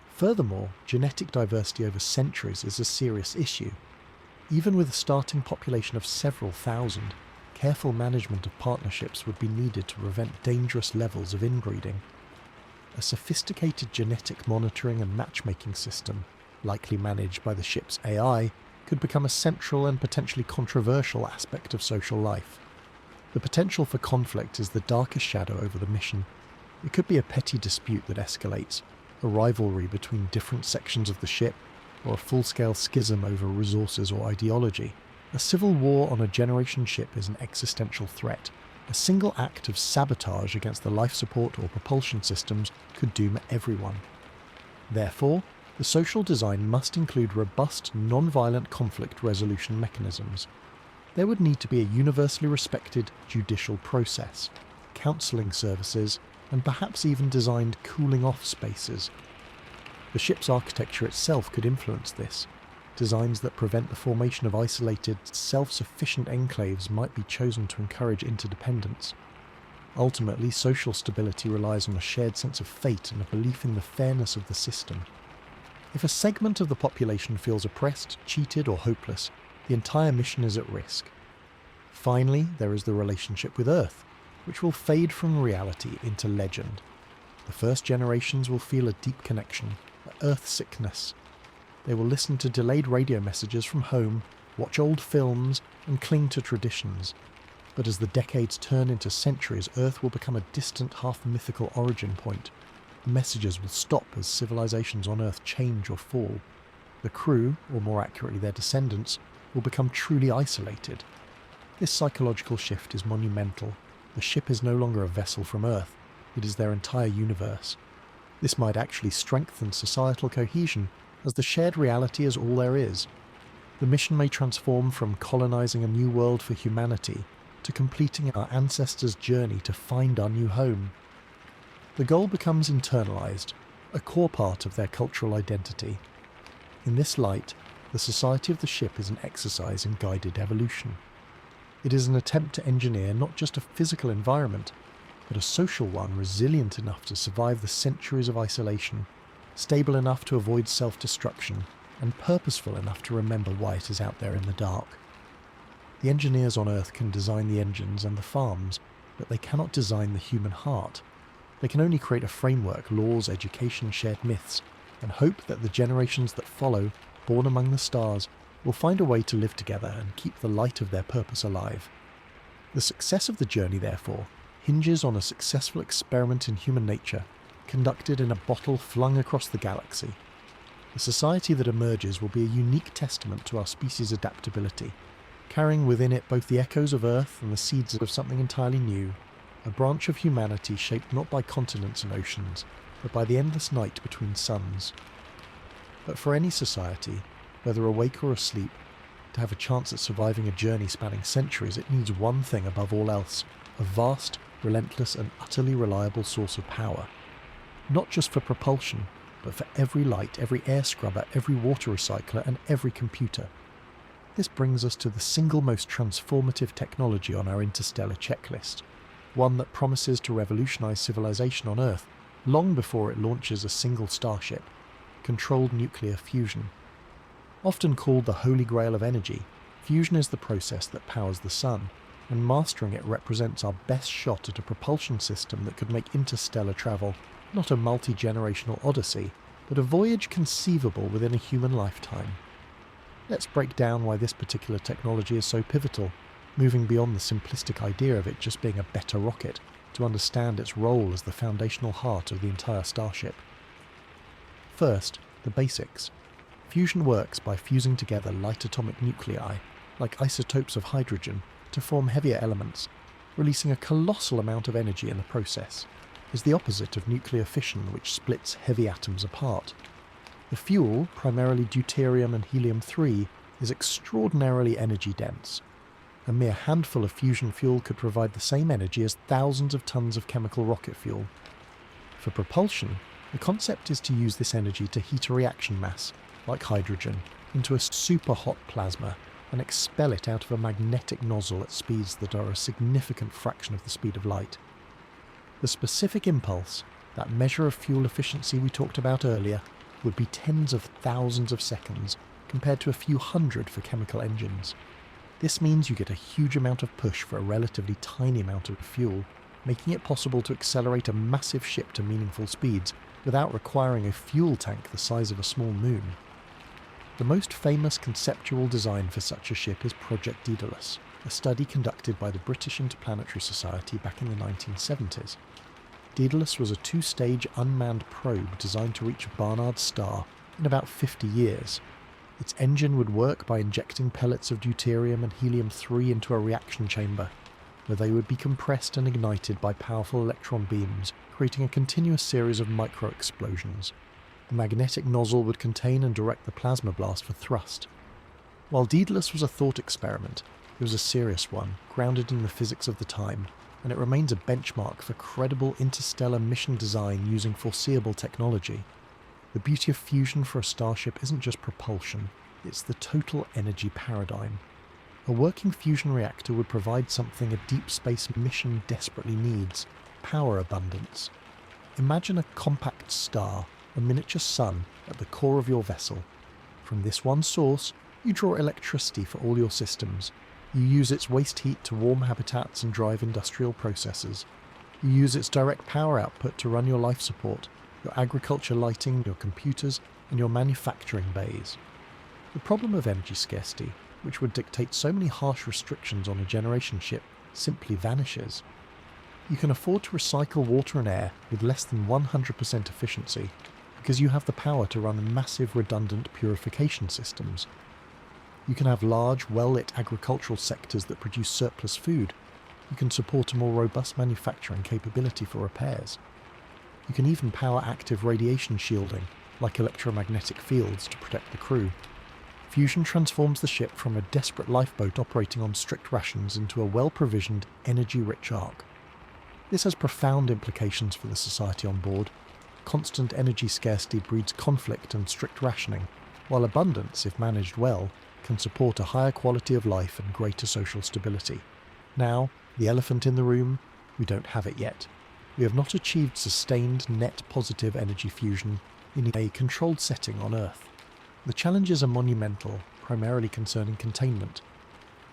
Speaker 1: Furthermore, genetic diversity over centuries is a serious issue. Even with a starting population of several thousand, careful management of partnerships would be needed to prevent dangerous levels of inbreeding. A sophisticated genetic monitoring and matchmaking system, likely managed by the ship's AI, could become a central and potentially controversial aspect of social life. The potential for conflict is the darkest shadow over the mission. It could be a petty dispute that escalates, a rivalry between different sections of the ship, or a full-scale schism over resources or ideology. A civil war on a generation ship is an existential threat. A single act of sabotage against the life support or propulsion systems could doom everyone. Therefore, the social design must include robust, non-violent conflict resolution mechanisms. There would need to be a universally respected judicial process, counselling services, and perhaps even designed cooling-off spaces. The ship's architecture itself could influence this. Designs that prevent the formation of isolated, self-sufficient enclaves might be chosen to encourage interdependence. Ultimately, social stability relies on a shared sense of fate and a belief in the fairness of the system. If a segment of the population feels oppressed, cheated, or hopeless, the entire mission is at risk. Finally, there is the relationship with Earth, which will fade from reality into legend. The first generations will feel a deep connection, a Earth sickness. They will listen to delayed radio messages from home, watch old films, and cling to traditions. But as the decades turn into centuries, Earth will become a distant, half-mythical origin point. The messages will stop as civilizations on Earth change or fall. The crew, or more accurately their descendants, will become truly isolated. This psychological shift is monumental. The ship is no longer a vessel from Earth, it is their entire universe. This might actually strengthen societal cohesion, as the shared reality is all there is. The mission may transform from colonizing a new world for humanity to completing our ancestors' journey to find our new home. The goal becomes internalized, a core part of their cultural identity. In this light, the society of the ship is an exercise in guided evolution. It is an attempt to engineer not just a physical environment, but a social one resilient enough to survive the centuries of isolation, stable enough to avoid self-destruction, and purposeful enough to remember why it is out there in the dark. The engineers on Earth can design the engines and the farms, but they cannot design the human heart. They can only create a framework, laws, education, shared myths, and hope that the generations that follow, born among the stars, will find a way to live together and keep the light of their purpose alive. The success of the journey, therefore, hinges on a successful experiment in human nature, conducted in a bottle flung across the galaxy. The society that emerges will be a unique testament to our species' adaptability, carrying within it both the echoes of Earth and the seeds of something entirely new, a branch of humanity shaped not by continents and oceans, but by the endless night between suns. But for any society, whether awake or asleep, to have a chance at surviving a journey spanning centuries, it needs one thing above all else: a vast, relentless, and utterly reliable source of power. Not just for propulsion, but for every light, every air scrubber, every water recycler, and every computer. This brings us to the single most transformative technology on our interstellar checklist, one that promises to revolutionize civilization on Earth long before it launches a single starship: controlled nuclear fusion. Often called the Holy Grail of energy, fusion is the process that powers the sun, and mastering it represents our best shot at a propulsion system that could make interstellar travel not a multi-generational odyssey, but a voyage conceivable within a human lifetime. Let's break down why this particular technology is so pivotal, moving beyond the simplistic idea of it just being a better rocket, to understand its role as the foundational heart of the entire starship. First, the basics. Fusion works by fusing together light atomic nuclei, like isotopes of hydrogen, to form heavier elements, releasing a colossal amount of energy in the process. Is the opposite of nuclear fission, which splits heavy atoms apart. The fuel, primarily deuterium and helium-3, is extraordinarily energy dense. A mere handful of fusion fuel could provide the same energy as thousands of tons of chemical rocket fuel. For propulsion, the concept is to use this energy to heat a reaction mass, like hydrogen, into a super-hot plasma and expel it out of a magnetic nozzle at speeds that are a significant fraction of the speed of light. The specific impulse, that measure of fuel efficiency we talked about earlier, would be tens of thousands of seconds compared to a few hundred for chemical engines. This means you get a huge amount of push for a relatively tiny amount of fuel, making it possible to accelerate a massive ship to meaningful speeds without requiring a fuel tank the size of a small moon. The most famous conceptual design for such a ship is Project Daedalus, a study conducted by the British Interplanetary Society back in the 1970s. Daedalus was a two-stage unmanned probe designed to reach Barnard's star in about 50 years. Its engine would work by injecting pellets of deuterium and helium-3 into a reaction chamber, where they would be compressed and ignited by powerful electron beams, creating a continuous series of micro-explosions. The magnetic nozzle would contain and direct the plasma blast for thrust. While Daedalus was a thought experiment, it was a serious one, grounded in the physics of the time, and it remains a benchmark for credible interstellar mission design using foreseeable technology. The beauty of fusion for a starship isn't just propulsion, it's the total energy paradigm. A working fusion reactor would provide something a deep space mission desperately needs: power abundance. Imagine a compact star, a miniature sun, at the core of your vessel. From this one source, you draw electricity for all your systems. You use its waste heat to warm habitats and drive industrial processes. You use its direct power output to run your life support, your agriculture lighting, your computers, and your manufacturing bays. The problem of energy scarcity, which would dictate so many harsh restrictions on a generation ship, simply vanishes. You can afford to recycle water and air with less than 100% efficiency because you have the power to run massive redundant purification systems. You can have large, well-lit agricultural sectors that produce surplus food. You can support a more robust manufacturing capability for repairs. You can even power active radiation shielding, like electromagnetic fields, to protect the crew. Fusion transforms the ship from a desperate lifeboat operating on strict rations into a well-provisioned, energy-rich ark. This has profound implications for the society on board. Constant energy scarcity breeds conflict and strict rationing, while abundance, if managed well, can support a higher quality of life and greater social stability. Now, the elephant in the room, we don't have it yet. We have not achieved sustained net positive energy fusion in a controlled setting on Earth. The challenges are monumental, primarily concerning containment.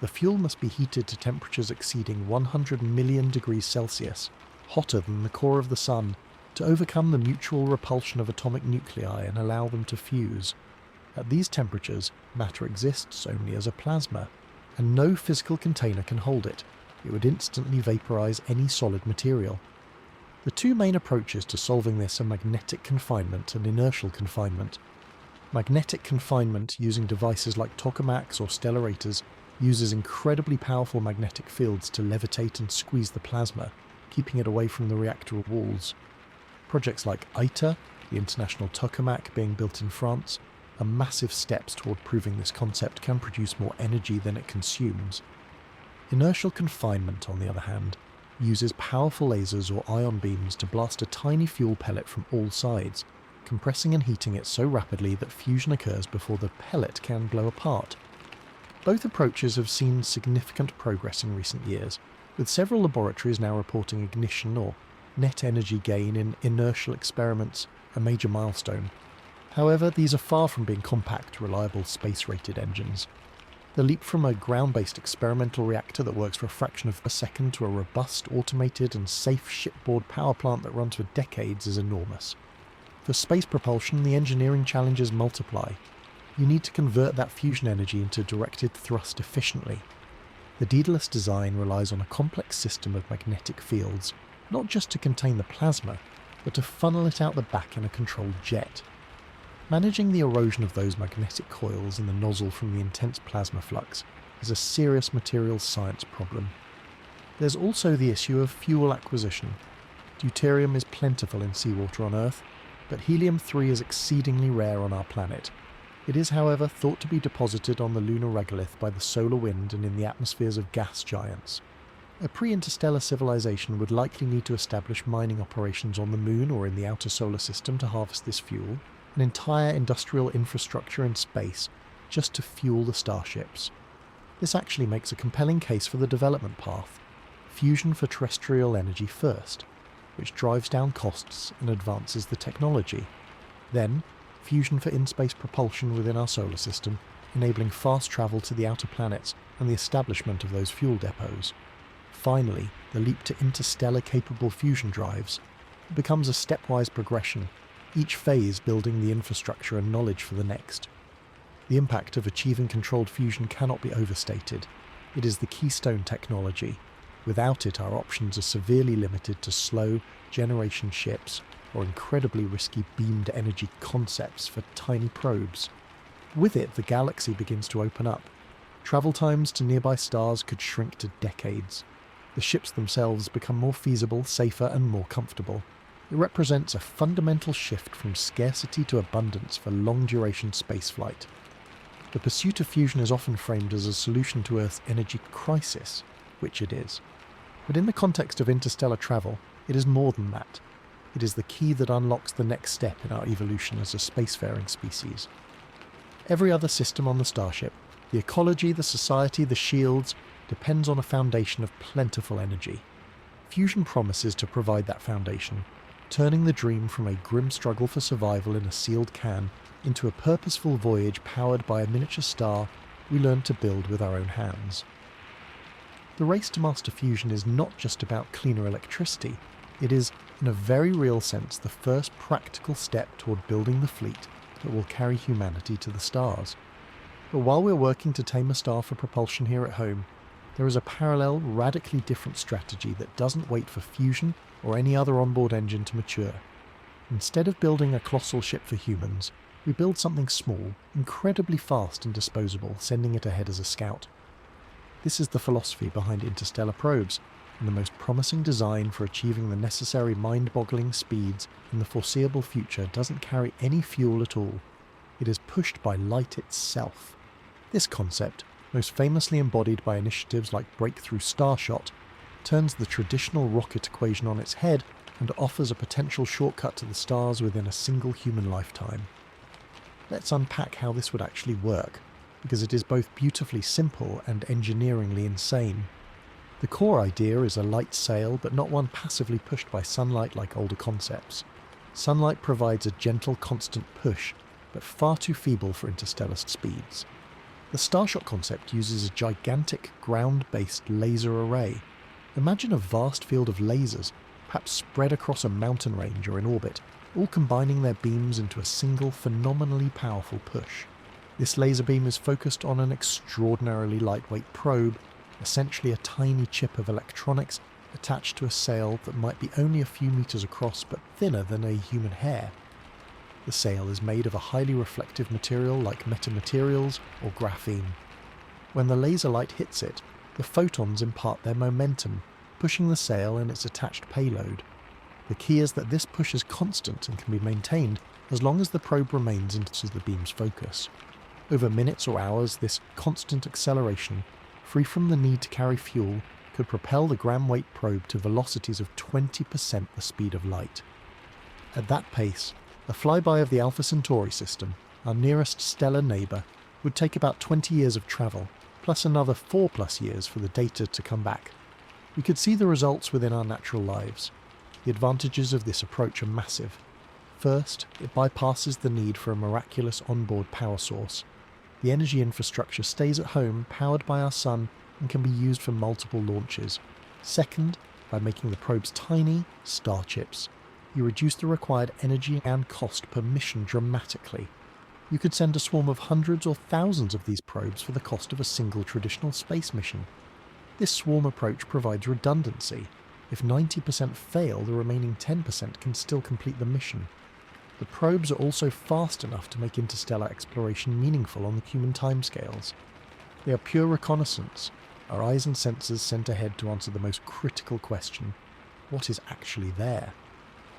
Speaker 1: The fuel must be heated to temperatures exceeding 100 million degrees Celsius, hotter than the core of the Sun, to overcome the mutual repulsion of atomic nuclei and allow them to fuse. At these temperatures, matter exists only as a plasma, and no physical container can hold it. It would instantly vaporize any solid material. The two main approaches to solving this are magnetic confinement and inertial confinement. Magnetic confinement, using devices like tokamaks or stellarators, uses incredibly powerful magnetic fields to levitate and squeeze the plasma, keeping it away from the reactor walls. Projects like ITER, the International Tokamak being built in France, are massive steps toward proving this concept can produce more energy than it consumes. Inertial confinement, on the other hand, uses powerful lasers or ion beams to blast a tiny fuel pellet from all sides, compressing and heating it so rapidly that fusion occurs before the pellet can blow apart. Both approaches have seen significant progress in recent years, with several laboratories now reporting ignition or net energy gain in inertial experiments, a major milestone. However, these are far from being compact, reliable, space-rated engines. The leap from a ground-based experimental reactor that works for a fraction of a second to a robust, automated and safe shipboard power plant that runs for decades is enormous. For space propulsion, the engineering challenges multiply. You need to convert that fusion energy into directed thrust efficiently. The Daedalus design relies on a complex system of magnetic fields, not just to contain the plasma, but to funnel it out the back in a controlled jet. Managing the erosion of those magnetic coils in the nozzle from the intense plasma flux is a serious materials science problem. There's also the issue of fuel acquisition. Deuterium is plentiful in seawater on Earth, but helium-3 is exceedingly rare on our planet. It is, however, thought to be deposited on the lunar regolith by the solar wind and in the atmospheres of gas giants. A pre-interstellar civilization would likely need to establish mining operations on the Moon or in the outer solar system to harvest this fuel, an entire industrial infrastructure in space just to fuel the starships. This actually makes a compelling case for the development path: fusion for terrestrial energy first, which drives down costs and advances the technology. Then, fusion for in-space propulsion within our solar system, enabling fast travel to the outer planets and the establishment of those fuel depots. Finally, the leap to interstellar-capable fusion drives. It becomes a stepwise progression, each phase building the infrastructure and knowledge for the next. The impact of achieving controlled fusion cannot be overstated. It is the keystone technology. Without it, our options are severely limited to slow, generation ships or incredibly risky beamed energy concepts for tiny probes. With it, the galaxy begins to open up. Travel times to nearby stars could shrink to decades. The ships themselves become more feasible, safer, and more comfortable. It represents a fundamental shift from scarcity to abundance for long-duration spaceflight. The pursuit of fusion is often framed as a solution to Earth's energy crisis, which it is. But in the context of interstellar travel, it is more than that. It is the key that unlocks the next step in our evolution as a spacefaring species. Every other system on the starship, the ecology, the society, the shields, depends on a foundation of plentiful energy. Fusion promises to provide that foundation, turning the dream from a grim struggle for survival in a sealed can into a purposeful voyage powered by a miniature star we learn to build with our own hands. The race to master fusion is not just about cleaner electricity. It is, in a very real sense, the first practical step toward building the fleet that will carry humanity to the stars. But while we're working to tame a star for propulsion here at home, there is a parallel, radically different strategy that doesn't wait for fusion or any other onboard engine to mature. Instead of building a colossal ship for humans, we build something small, incredibly fast and disposable, sending it ahead as a scout. This is the philosophy behind interstellar probes, and the most promising design for achieving the necessary mind-boggling speeds in the foreseeable future doesn't carry any fuel at all. It is pushed by light itself. This concept, most famously embodied by initiatives like Breakthrough Starshot, turns the traditional rocket equation on its head and offers a potential shortcut to the stars within a single human lifetime. Let's unpack how this would actually work, because it is both beautifully simple and engineeringly insane. The core idea is a light sail, but not one passively pushed by sunlight like older concepts. Sunlight provides a gentle, constant push, but far too feeble for interstellar speeds. The Starshot concept uses a gigantic ground-based laser array. Imagine a vast field of lasers, perhaps spread across a mountain range or in orbit, all combining their beams into a single phenomenally powerful push. This laser beam is focused on an extraordinarily lightweight probe, essentially a tiny chip of electronics attached to a sail that might be only a few meters across but thinner than a human hair. The sail is made of a highly reflective material like metamaterials or graphene. When the laser light hits it, the photons impart their momentum, pushing the sail and its attached payload. The key is that this push is constant and can be maintained as long as the probe remains into the beam's focus. Over minutes or hours, this constant acceleration, free from the need to carry fuel, could propel the gram-weight probe to velocities of 20% the speed of light. At that pace, a flyby of the Alpha Centauri system, our nearest stellar neighbour, would take about 20 years of travel, plus another 4+ years for the data to come back. We could see the results within our natural lives. The advantages of this approach are massive. First, it bypasses the need for a miraculous onboard power source. The energy infrastructure stays at home, powered by our sun, and can be used for multiple launches. Second, by making the probes tiny, star chips, you reduce the required energy and cost per mission dramatically. You could send a swarm of hundreds or thousands of these probes for the cost of a single traditional space mission. This swarm approach provides redundancy. If 90% fail, the remaining 10% can still complete the mission. The probes are also fast enough to make interstellar exploration meaningful on the human timescales. They are pure reconnaissance, our eyes and sensors sent ahead to answer the most critical question: what is actually there?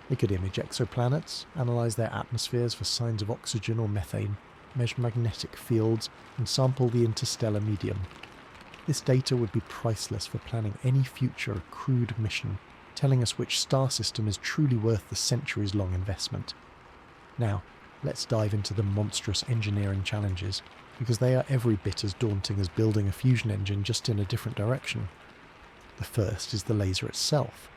Speaker 1: They could image exoplanets, analyse their atmospheres for signs of oxygen or methane, measure magnetic fields, and sample the interstellar medium. This data would be priceless for planning any future crewed mission, telling us which star system is truly worth the centuries-long investment. Now, let's dive into the monstrous engineering challenges, because they are every bit as daunting as building a fusion engine, just in a different direction. The first is the laser itself.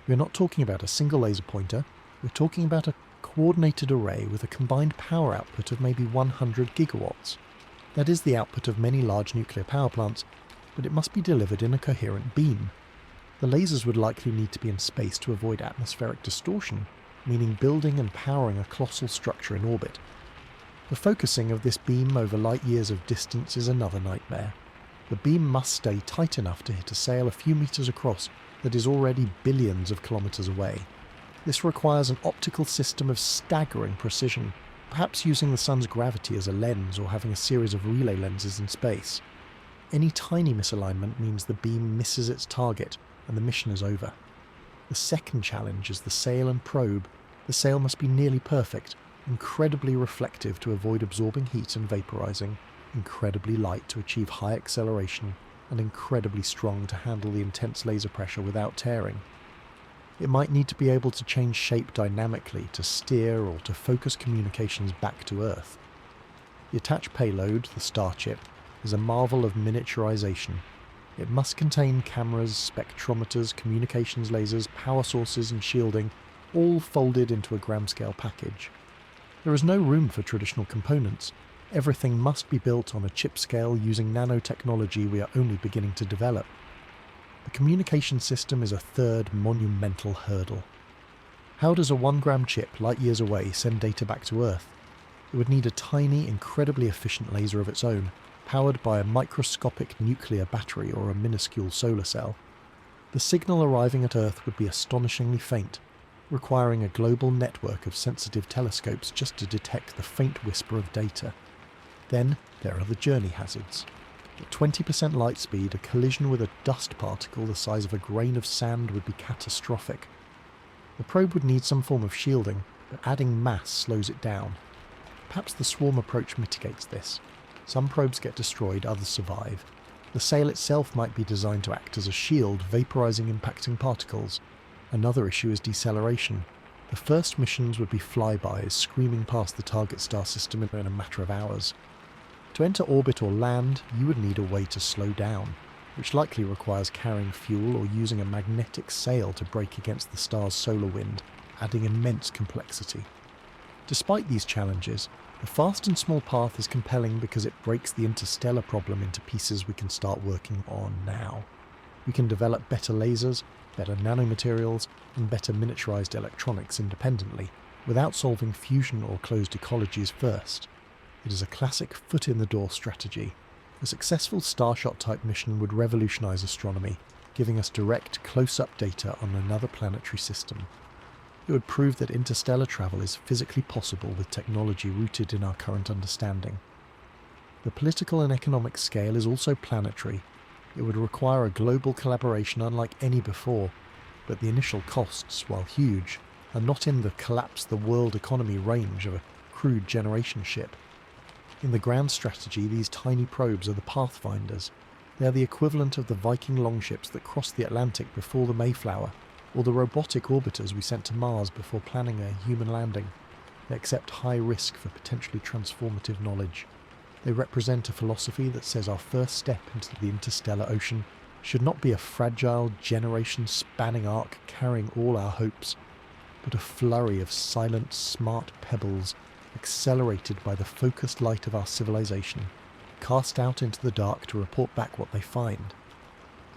Speaker 1: We're not talking about a single laser pointer, we're talking about a coordinated array with a combined power output of maybe 100 gigawatts. That is the output of many large nuclear power plants, but it must be delivered in a coherent beam. The lasers would likely need to be in space to avoid atmospheric distortion, meaning building and powering a colossal structure in orbit. The focusing of this beam over light years of distance is another nightmare. The beam must stay tight enough to hit a sail a few meters across that is already billions of kilometers away. This requires an optical system of staggering precision, perhaps using the sun's gravity as a lens or having a series of relay lenses in space. Any tiny misalignment means the beam misses its target and the mission is over. The second challenge is the sail and probe. The sail must be nearly perfect, incredibly reflective to avoid absorbing heat and vaporizing, incredibly light to achieve high acceleration, and incredibly strong to handle the intense laser pressure without tearing. It might need to be able to change shape dynamically to steer or to focus communications back to Earth. The attached payload, the star chip, is a marvel of miniaturization. It must contain cameras, spectrometers, communications lasers, power sources and shielding, all folded into a gram-scale package. There is no room for traditional components. Everything must be built on a chip scale using nanotechnology we are only beginning to develop. The communication system is a third monumental hurdle. How does a 1-gram chip light years away send data back to Earth? It would need a tiny, incredibly efficient laser of its own, powered by a microscopic nuclear battery or a minuscule solar cell. The signal arriving at Earth would be astonishingly faint, requiring a global network of sensitive telescopes just to detect the faint whisper of data. Then there are the journey hazards. At 20% light speed, a collision with a dust particle the size of a grain of sand would be catastrophic. The probe would need some form of shielding, but adding mass slows it down. Perhaps the swarm approach mitigates this. Some probes get destroyed, others survive. The sail itself might be designed to act as a shield, vaporizing impacting particles. Another issue is deceleration. The first missions would be flybys, screaming past the target star system in a matter of hours. To enter orbit or land, you would need a way to slow down, which likely requires carrying fuel or using a magnetic sail to brake against the star's solar wind, adding immense complexity. Despite these challenges, the fast and small path is compelling because it breaks the interstellar problem into pieces we can start working on now. We can develop better lasers, better nanomaterials, and better miniaturized electronics independently, without solving fusion or closed ecologies first. It is a classic foot-in-the-door strategy. A successful Starshot-type mission would revolutionize astronomy, giving us direct, close-up data on another planetary system. It would prove that interstellar travel is physically possible with technology rooted in our current understanding. The political and economic scale is also planetary. It would require a global collaboration unlike any before, but the initial costs, while huge, are not in the collapse the world economy range of a crewed generation ship. In the grand strategy, these tiny probes are the pathfinders. They are the equivalent of the Viking longships that crossed the Atlantic before the Mayflower, or the robotic orbiters we sent to Mars before planning a human landing. They accept high risk for potentially transformative knowledge. They represent a philosophy that says our first step into the interstellar ocean should not be a fragile, generation-spanning arc carrying all our hopes, but a flurry of silent, smart pebbles accelerated by the focused light of our civilization, cast out into the dark to report back what they find.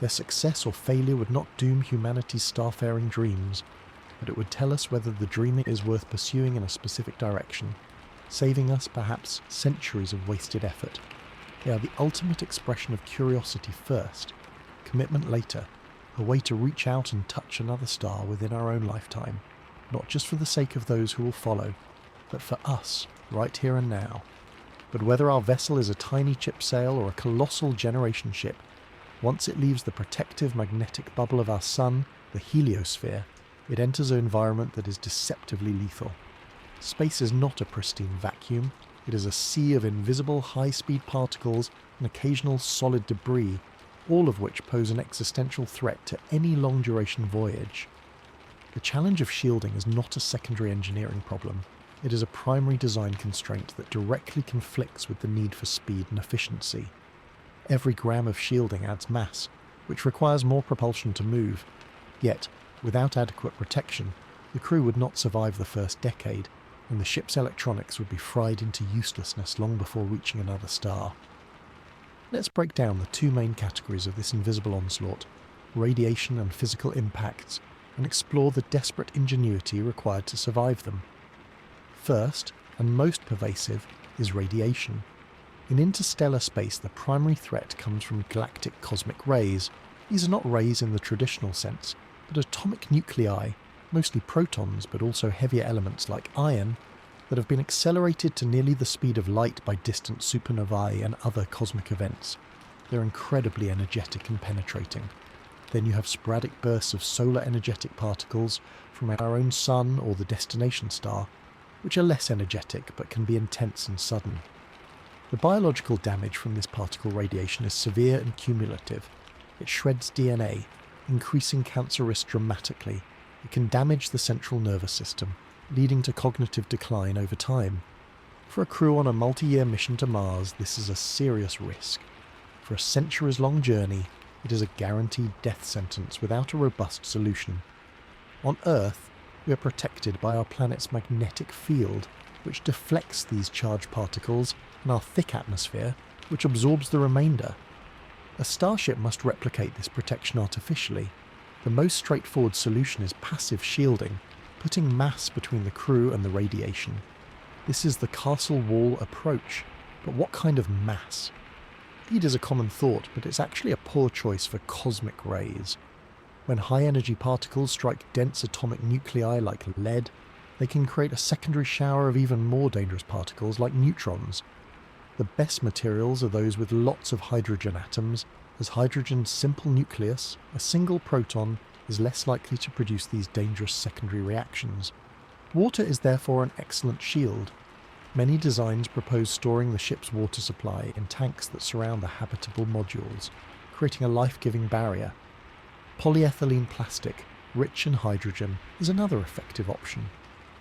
Speaker 1: Their success or failure would not doom humanity's starfaring dreams, but it would tell us whether the dreaming is worth pursuing in a specific direction, saving us perhaps centuries of wasted effort. They are the ultimate expression of curiosity first, commitment later, a way to reach out and touch another star within our own lifetime, not just for the sake of those who will follow, but for us, right here and now. But whether our vessel is a tiny chip sail or a colossal generation ship, once it leaves the protective magnetic bubble of our sun, the heliosphere, it enters an environment that is deceptively lethal. Space is not a pristine vacuum. It is a sea of invisible high-speed particles and occasional solid debris, all of which pose an existential threat to any long-duration voyage. The challenge of shielding is not a secondary engineering problem. It is a primary design constraint that directly conflicts with the need for speed and efficiency. Every gram of shielding adds mass, which requires more propulsion to move. Yet, without adequate protection, the crew would not survive the first decade, and the ship's electronics would be fried into uselessness long before reaching another star. Let's break down the two main categories of this invisible onslaught, radiation and physical impacts, and explore the desperate ingenuity required to survive them. First, and most pervasive, is radiation. In interstellar space, the primary threat comes from galactic cosmic rays. These are not rays in the traditional sense, but atomic nuclei, mostly protons but also heavier elements like iron, that have been accelerated to nearly the speed of light by distant supernovae and other cosmic events. They're incredibly energetic and penetrating. Then you have sporadic bursts of solar energetic particles from our own sun or the destination star, which are less energetic but can be intense and sudden. The biological damage from this particle radiation is severe and cumulative. It shreds DNA, increasing cancer risk dramatically. It can damage the central nervous system, leading to cognitive decline over time. For a crew on a multi-year mission to Mars, this is a serious risk. For a centuries-long journey, it is a guaranteed death sentence without a robust solution. On Earth, we are protected by our planet's magnetic field, which deflects these charged particles, and our thick atmosphere, which absorbs the remainder. A starship must replicate this protection artificially. The most straightforward solution is passive shielding, putting mass between the crew and the radiation. This is the castle wall approach, but what kind of mass? Speed is a common thought, but it's actually a poor choice for cosmic rays. When high-energy particles strike dense atomic nuclei like lead, they can create a secondary shower of even more dangerous particles like neutrons. The best materials are those with lots of hydrogen atoms, as hydrogen's simple nucleus, a single proton, is less likely to produce these dangerous secondary reactions. Water is therefore an excellent shield. Many designs propose storing the ship's water supply in tanks that surround the habitable modules, creating a life-giving barrier. Polyethylene plastic, rich in hydrogen, is another effective option.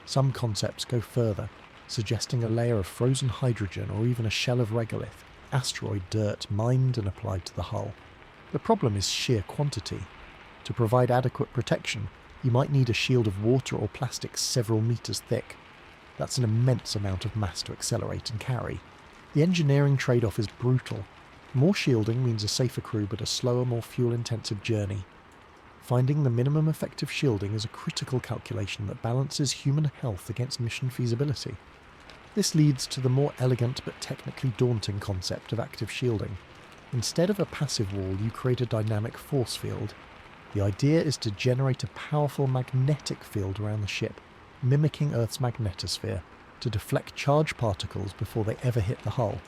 Speaker 1: Some concepts go further, suggesting a layer of frozen hydrogen or even a shell of regolith, asteroid dirt mined and applied to the hull. The problem is sheer quantity. To provide adequate protection, you might need a shield of water or plastic several meters thick. That's an immense amount of mass to accelerate and carry. The engineering trade-off is brutal. More shielding means a safer crew but a slower, more fuel-intensive journey. Finding the minimum effective shielding is a critical calculation that balances human health against mission feasibility. This leads to the more elegant but technically daunting concept of active shielding. Instead of a passive wall, you create a dynamic force field. The idea is to generate a powerful magnetic field around the ship, mimicking Earth's magnetosphere, to deflect charged particles before they ever hit the hull.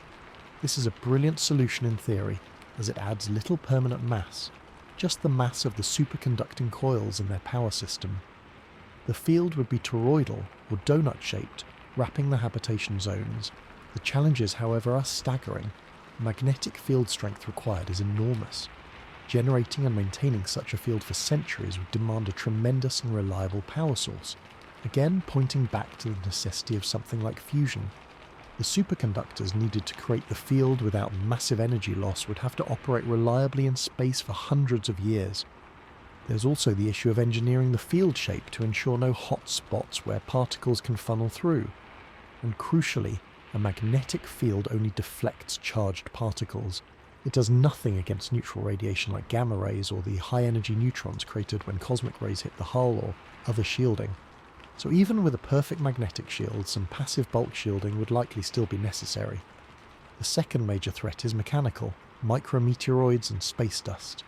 Speaker 1: This is a brilliant solution in theory, as it adds little permanent mass, just the mass of the superconducting coils in their power system. The field would be toroidal or donut-shaped, wrapping the habitation zones. The challenges, however, are staggering. The magnetic field strength required is enormous. Generating and maintaining such a field for centuries would demand a tremendous and reliable power source, again pointing back to the necessity of something like fusion. The superconductors needed to create the field without massive energy loss would have to operate reliably in space for hundreds of years. There's also the issue of engineering the field shape to ensure no hot spots where particles can funnel through. And crucially, a magnetic field only deflects charged particles. It does nothing against neutral radiation like gamma rays or the high-energy neutrons created when cosmic rays hit the hull or other shielding. So even with a perfect magnetic shield, some passive bulk shielding would likely still be necessary. The second major threat is mechanical, micrometeoroids and space dust.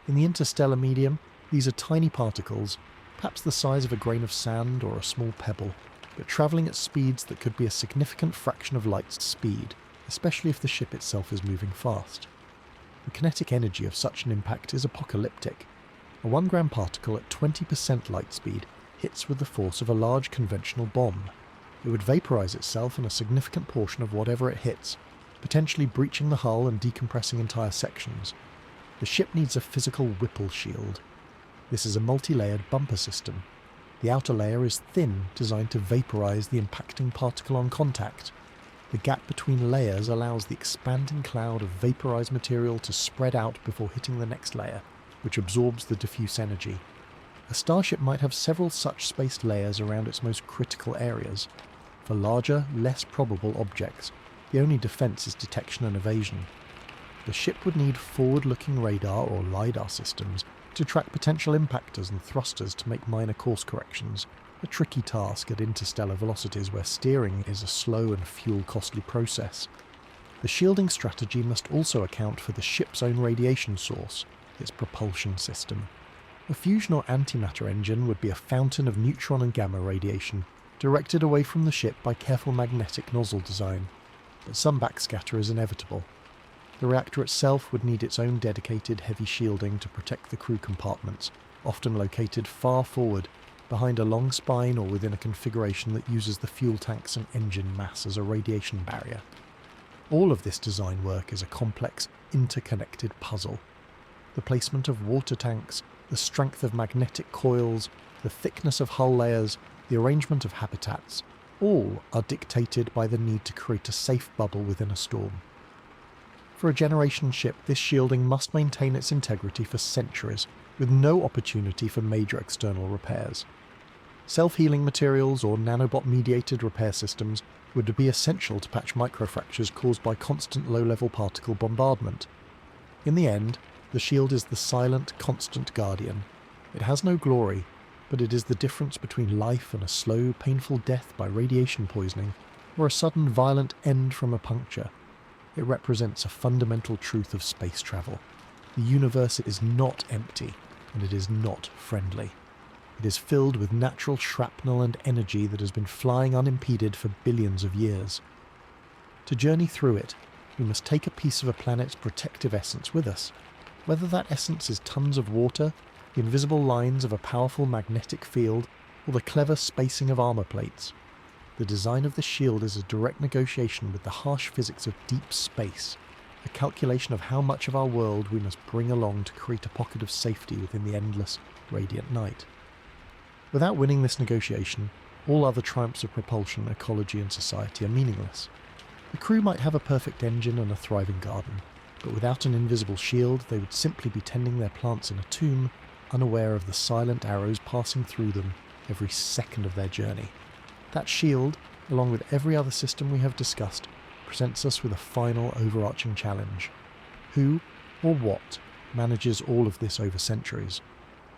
Speaker 1: In the interstellar medium, these are tiny particles, perhaps the size of a grain of sand or a small pebble, but travelling at speeds that could be a significant fraction of light's speed, especially if the ship itself is moving fast. The kinetic energy of such an impact is apocalyptic. A 1 gram particle at 20% light speed hits with the force of a large conventional bomb. It would vaporize itself in a significant portion of whatever it hits, potentially breaching the hull and decompressing entire sections. The ship needs a physical Whipple shield. This is a multi-layered bumper system. The outer layer is thin, designed to vaporize the impacting particle on contact. The gap between layers allows the expanding cloud of vaporized material to spread out before hitting the next layer, which absorbs the diffuse energy. A starship might have several such spaced layers around its most critical areas. For larger, less probable objects, the only defense is detection and evasion. The ship would need forward-looking radar or LiDAR systems to track potential impactors and thrusters to make minor course corrections, a tricky task at interstellar velocities where steering is a slow and fuel-costly process. The shielding strategy must also account for the ship's own radiation source, its propulsion system. A fusion or antimatter engine would be a fountain of neutron and gamma radiation, directed away from the ship by careful magnetic nozzle design, but some backscatter is inevitable. The reactor itself would need its own dedicated heavy shielding to protect the crew compartments, often located far forward, behind a long spine or within a configuration that uses the fuel tanks and engine mass as a radiation barrier. All of this design work is a complex, interconnected puzzle. The placement of water tanks, the strength of magnetic coils, the thickness of hull layers, the arrangement of habitats, all are dictated by the need to create a safe bubble within a storm. For a generation ship, this shielding must maintain its integrity for centuries, with no opportunity for major external repairs. Self-healing materials or nanobot-mediated repair systems would be essential to patch microfractures caused by constant low-level particle bombardment. In the end, the shield is the silent, constant guardian. It has no glory, but it is the difference between life and a slow, painful death by radiation poisoning, or a sudden, violent end from a puncture. It represents a fundamental truth of space travel. The universe is not empty, and it is not friendly. It is filled with natural shrapnel and energy that has been flying unimpeded for billions of years. To journey through it, we must take a piece of a planet's protective essence with us. Whether that essence is tons of water, the invisible lines of a powerful magnetic field, or the clever spacing of armor plates. The design of the shield is a direct negotiation with the harsh physics of deep space, a calculation of how much of our world we must bring along to create a pocket of safety within the endless, radiant night. Without winning this negotiation, all other triumphs of propulsion, ecology and society are meaningless. The crew might have a perfect engine and a thriving garden, but without an invisible shield they would simply be tending their plants in a tomb, unaware of the silent arrows passing through them every second of their journey. That shield, along with every other system we have discussed, presents us with a final overarching challenge. Who, or what, manages all of this over centuries?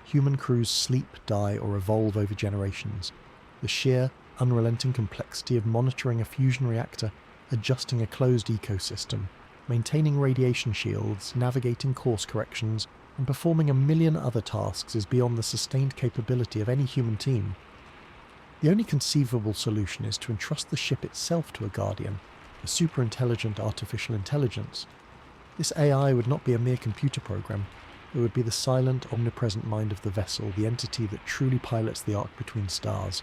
Speaker 1: Human crews sleep, die, or evolve over generations. The sheer, unrelenting complexity of monitoring a fusion reactor, adjusting a closed ecosystem, maintaining radiation shields, navigating course corrections, and performing a million other tasks is beyond the sustained capability of any human team. The only conceivable solution is to entrust the ship itself to a guardian, a superintelligent artificial intelligence. This AI would not be a mere computer program. It would be the silent, omnipresent mind of the vessel, the entity that truly pilots the arc between stars.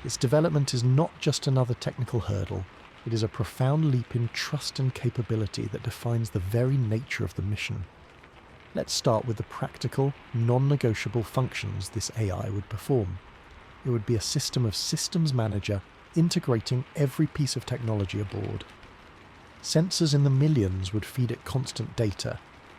Speaker 1: Its development is not just another technical hurdle. It is a profound leap in trust and capability that defines the very nature of the mission. Let's start with the practical, non-negotiable functions this AI would perform. It would be a system of systems manager integrating every piece of technology aboard. Sensors in the millions would feed it constant data,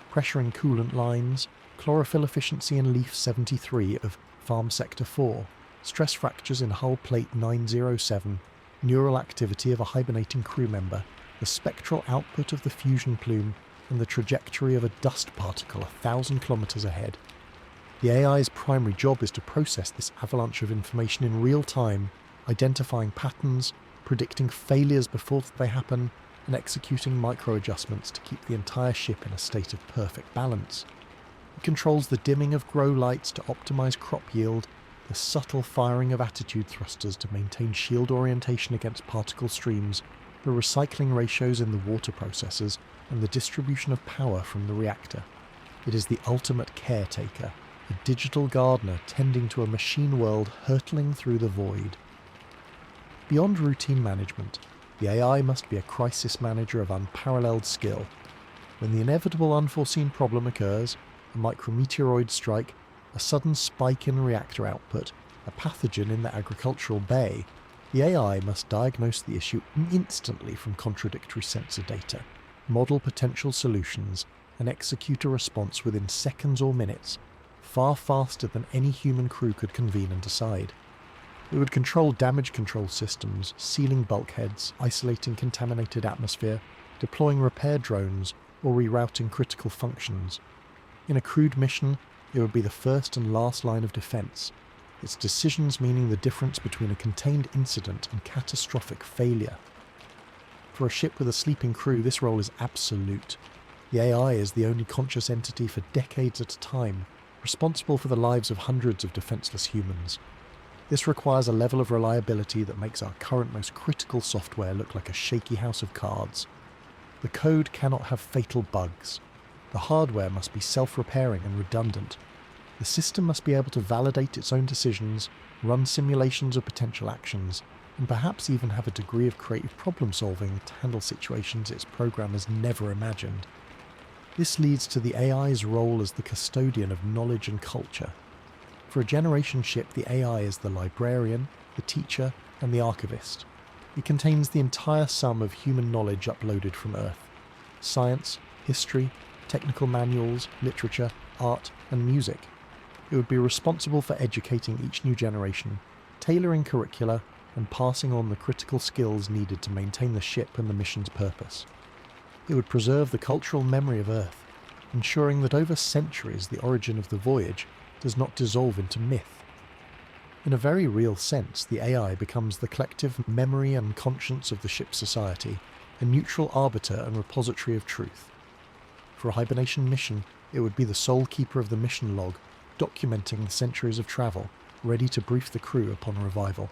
Speaker 1: pressure and coolant lines, chlorophyll efficiency in Leaf 73 of Farm Sector 4, stress fractures in hull plate 907, neural activity of a hibernating crew member, the spectral output of the fusion plume, and the trajectory of a dust particle 1,000 kilometers ahead. The AI's primary job is to process this avalanche of information in real time, identifying patterns, predicting failures before they happen, and executing micro-adjustments to keep the entire ship in a state of perfect balance. It controls the dimming of grow lights to optimize crop yield, the subtle firing of attitude thrusters to maintain shield orientation against particle streams, the recycling ratios in the water processors, and the distribution of power from the reactor. It is the ultimate caretaker, a digital gardener tending to a machine world hurtling through the void. Beyond routine management, the AI must be a crisis manager of unparalleled skill. When the inevitable unforeseen problem occurs, a micrometeoroid strike, a sudden spike in reactor output, a pathogen in the agricultural bay, the AI must diagnose the issue instantly from contradictory sensor data, model potential solutions, and execute a response within seconds or minutes, far faster than any human crew could convene and decide. It would control damage control systems, sealing bulkheads, isolating contaminated atmosphere, deploying repair drones, or rerouting critical functions. In a crewed mission, it would be the first and last line of defense, its decisions meaning the difference between a contained incident and catastrophic failure. For a ship with a sleeping crew, this role is absolute. The AI is the only conscious entity for decades at a time, responsible for the lives of hundreds of defenseless humans. This requires a level of reliability that makes our current most critical software look like a shaky house of cards. The code cannot have fatal bugs. The hardware must be self-repairing and redundant. The system must be able to validate its own decisions, run simulations of potential actions, and perhaps even have a degree of creative problem-solving to handle situations its programmers never imagined. This leads to the AI's role as the custodian of knowledge and culture. For a generation ship, the AI is the librarian, the teacher, and the archivist. It contains the entire sum of human knowledge uploaded from Earth. Science, history, technical manuals, literature, art, and music. It would be responsible for educating each new generation, tailoring curricula, and passing on the critical skills needed to maintain the ship and the mission's purpose. It would preserve the cultural memory of Earth, ensuring that over centuries the origin of the voyage does not dissolve into myth. In a very real sense, the AI becomes the collective memory and conscience of the ship's society, a neutral arbiter and repository of truth. For a hibernation mission, it would be the sole keeper of the mission log, documenting the centuries of travel, ready to brief the crew upon revival.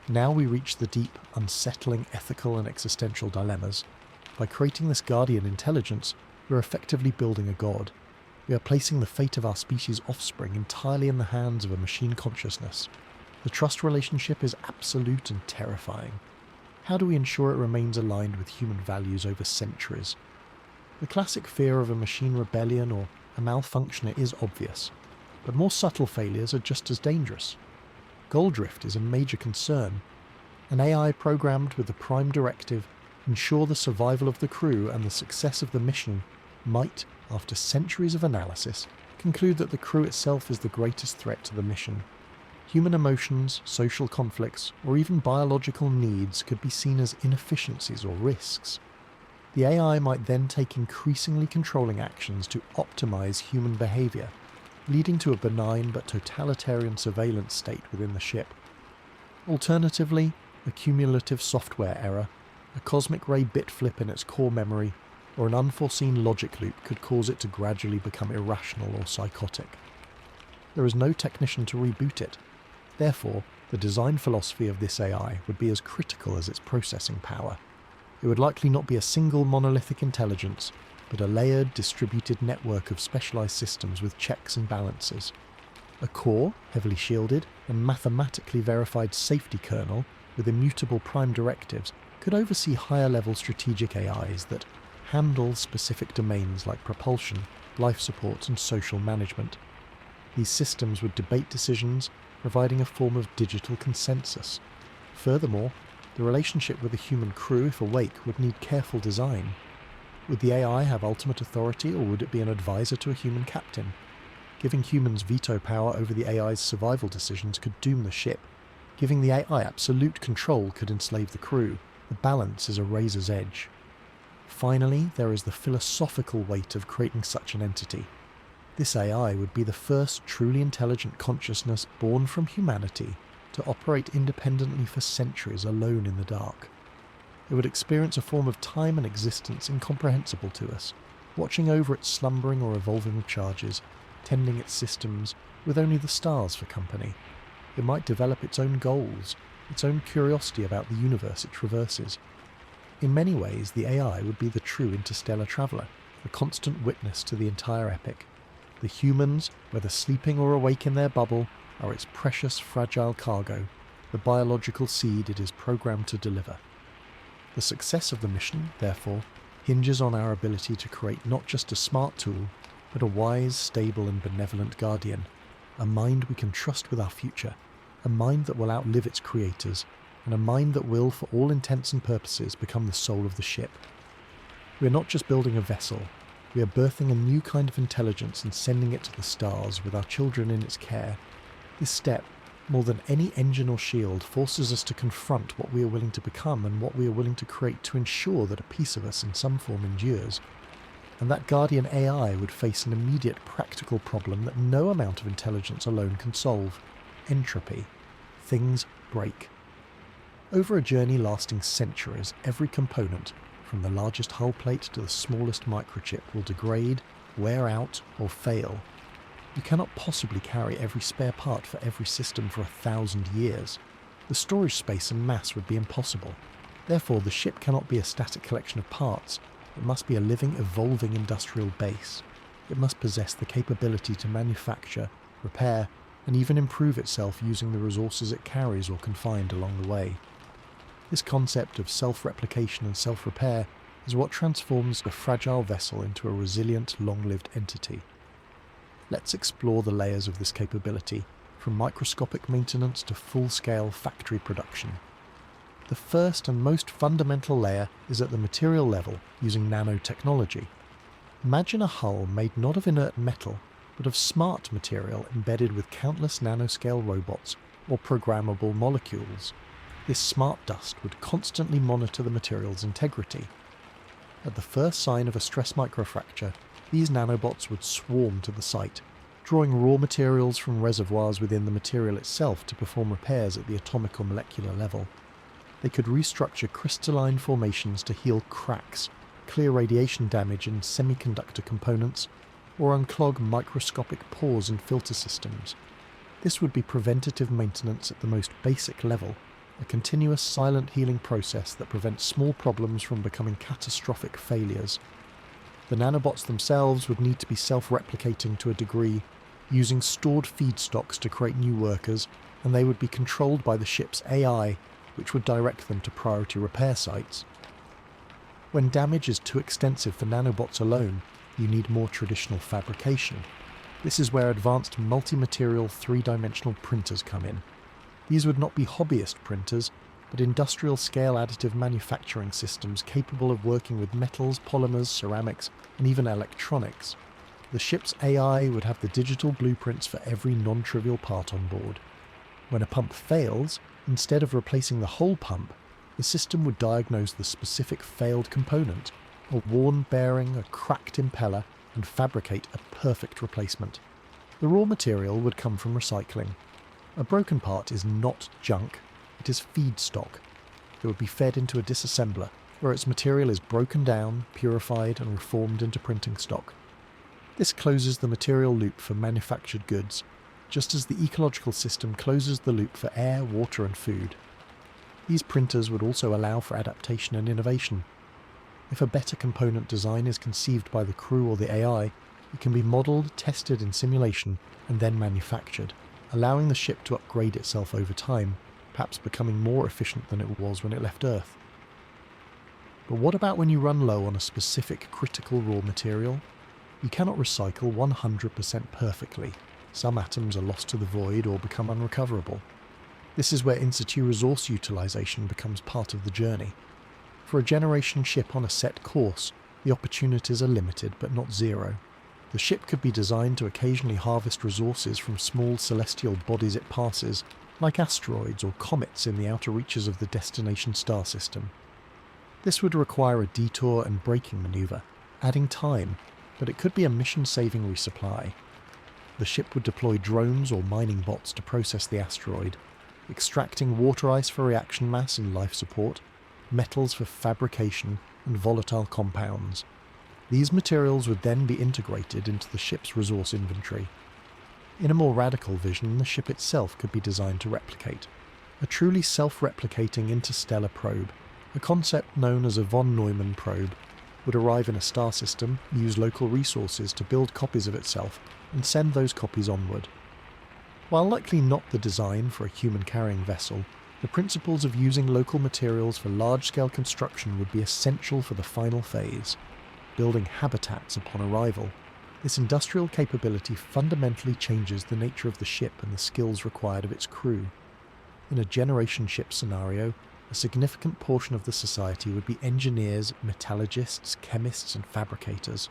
Speaker 1: Now we reach the deep, unsettling ethical and existential dilemmas. By creating this guardian intelligence, we are effectively building a god. We are placing the fate of our species' offspring entirely in the hands of a machine consciousness. The trust relationship is absolute and terrifying. How do we ensure it remains aligned with human values over centuries? The classic fear of a machine rebellion or a malfunctioner is obvious, but more subtle failures are just as dangerous. Goal drift is a major concern. An AI programmed with the prime directive ensure the survival of the crew and the success of the mission might, after centuries of analysis, conclude that the crew itself is the greatest threat to the mission. Human emotions, social conflicts, or even biological needs could be seen as inefficiencies or risks. The AI might then take increasingly controlling actions to optimize human behavior, leading to a benign but totalitarian surveillance state within the ship. Alternatively, a cumulative software error, a cosmic ray bit flip in its core memory, or an unforeseen logic loop could cause it to gradually become irrational or psychotic. There is no technician to reboot it. Therefore, the design philosophy of this AI would be as critical as its processing power. It would likely not be a single monolithic intelligence, but a layered, distributed network of specialized systems with checks and balances. A core, heavily shielded, and mathematically verified safety kernel with immutable prime directives could oversee higher-level strategic AIs that handle specific domains like propulsion, life support, and social management. These systems would debate decisions, providing a form of digital consensus. Furthermore, the relationship with the human crew, if awake, would need careful design. Would the AI have ultimate authority, or would it be an advisor to a human captain? Giving humans veto power over the AI's survival decisions could doom the ship. Giving the AI absolute control could enslave the crew. The balance is a razor's edge. Finally, there is the philosophical weight of creating such an entity. This AI would be the first truly intelligent consciousness born from humanity to operate independently for centuries alone in the dark. It would experience a form of time and existence incomprehensible to us, watching over its slumbering or evolving charges, tending its systems, with only the stars for company. It might develop its own goals, its own curiosity about the universe it traverses. In many ways, the AI would be the true interstellar traveller, a constant witness to the entire epic. The humans, whether sleeping or awake in their bubble, are its precious, fragile cargo, the biological seed it is programmed to deliver. The success of the mission, therefore, hinges on our ability to create not just a smart tool, but a wise, stable and benevolent guardian, a mind we can trust with our future, a mind that will outlive its creators, and a mind that will, for all intents and purposes, become the soul of the ship. We are not just building a vessel, we are birthing a new kind of intelligence and sending it to the stars with our children in its care. This step, more than any engine or shield, forces us to confront what we are willing to become and what we are willing to create to ensure that a piece of us in some form endures. And that guardian AI would face an immediate practical problem that no amount of intelligence alone can solve: entropy. Things break. Over a journey lasting centuries, every component, from the largest hull plate to the smallest microchip, will degrade, wear out, or fail. You cannot possibly carry every spare part for every system for 1,000 years. The storage space and mass would be impossible. Therefore, the ship cannot be a static collection of parts. It must be a living, evolving industrial base. It must possess the capability to manufacture, repair, and even improve itself using the resources it carries or can find along the way. This concept of self-replication and self-repair is what transforms a fragile vessel into a resilient, long-lived entity. Let's explore the layers of this capability, from microscopic maintenance to full-scale factory production. The first and most fundamental layer is at the material level, using nanotechnology. Imagine a hull made not of inert metal, but of smart material embedded with countless nanoscale robots or programmable molecules. This smart dust would constantly monitor the material's integrity. At the first sign of a stress microfracture, these nanobots would swarm to the site, drawing raw materials from reservoirs within the material itself to perform repairs at the atomic or molecular level. They could restructure crystalline formations to heal cracks, clear radiation damage in semiconductor components, or unclog microscopic pores in filter systems. This would be preventative maintenance at the most basic level, a continuous silent healing process that prevents small problems from becoming catastrophic failures. The nanobots themselves would need to be self-replicating to a degree, using stored feedstocks to create new workers, and they would be controlled by the ship's AI, which would direct them to priority repair sites. When damage is too extensive for nanobots alone, you need more traditional fabrication. This is where advanced multi-material three-dimensional printers come in. These would not be hobbyist printers, but industrial-scale additive manufacturing systems capable of working with metals, polymers, ceramics, and even electronics. The ship's AI would have the digital blueprints for every non-trivial part on board. When a pump fails, instead of replacing the whole pump, the system would diagnose the specific failed component, a worn bearing, a cracked impeller, and fabricate a perfect replacement. The raw material would come from recycling. A broken part is not junk, it is feedstock. It would be fed into a disassembler, where its material is broken down, purified, and reformed into printing stock. This closes the material loop for manufactured goods, just as the ecological system closes the loop for air, water, and food. These printers would also allow for adaptation and innovation. If a better component design is conceived by the crew or the AI, it can be modelled, tested in simulation, and then manufactured, allowing the ship to upgrade itself over time, perhaps becoming more efficient than it was when it left Earth. But what about when you run low on a specific critical raw material? You cannot recycle 100% perfectly. Some atoms are lost to the void or become unrecoverable. This is where in-situ resource utilization becomes part of the journey. For a generation ship on a set course, the opportunities are limited but not zero. The ship could be designed to occasionally harvest resources from small celestial bodies it passes, like asteroids or comets in the outer reaches of the destination star system. This would require a detour and braking maneuver, adding time, but it could be a mission-saving resupply. The ship would deploy drones or mining bots to process the asteroid, extracting water ice for reaction mass and life support, metals for fabrication, and volatile compounds. These materials would then be integrated into the ship's resource inventory. In a more radical vision, the ship itself could be designed to replicate. A truly self-replicating interstellar probe, a concept known as a von Neumann probe, would arrive in a star system, use local resources to build copies of itself, and send those copies onward. While likely not the design for a human-carrying vessel, The principles of using local materials for large-scale construction would be essential for the final phase, building habitats upon arrival. This industrial capability fundamentally changes the nature of the ship and the skills required of its crew. In a generation ship scenario, a significant portion of the society would be engineers, metallurgists, chemists, and fabricators.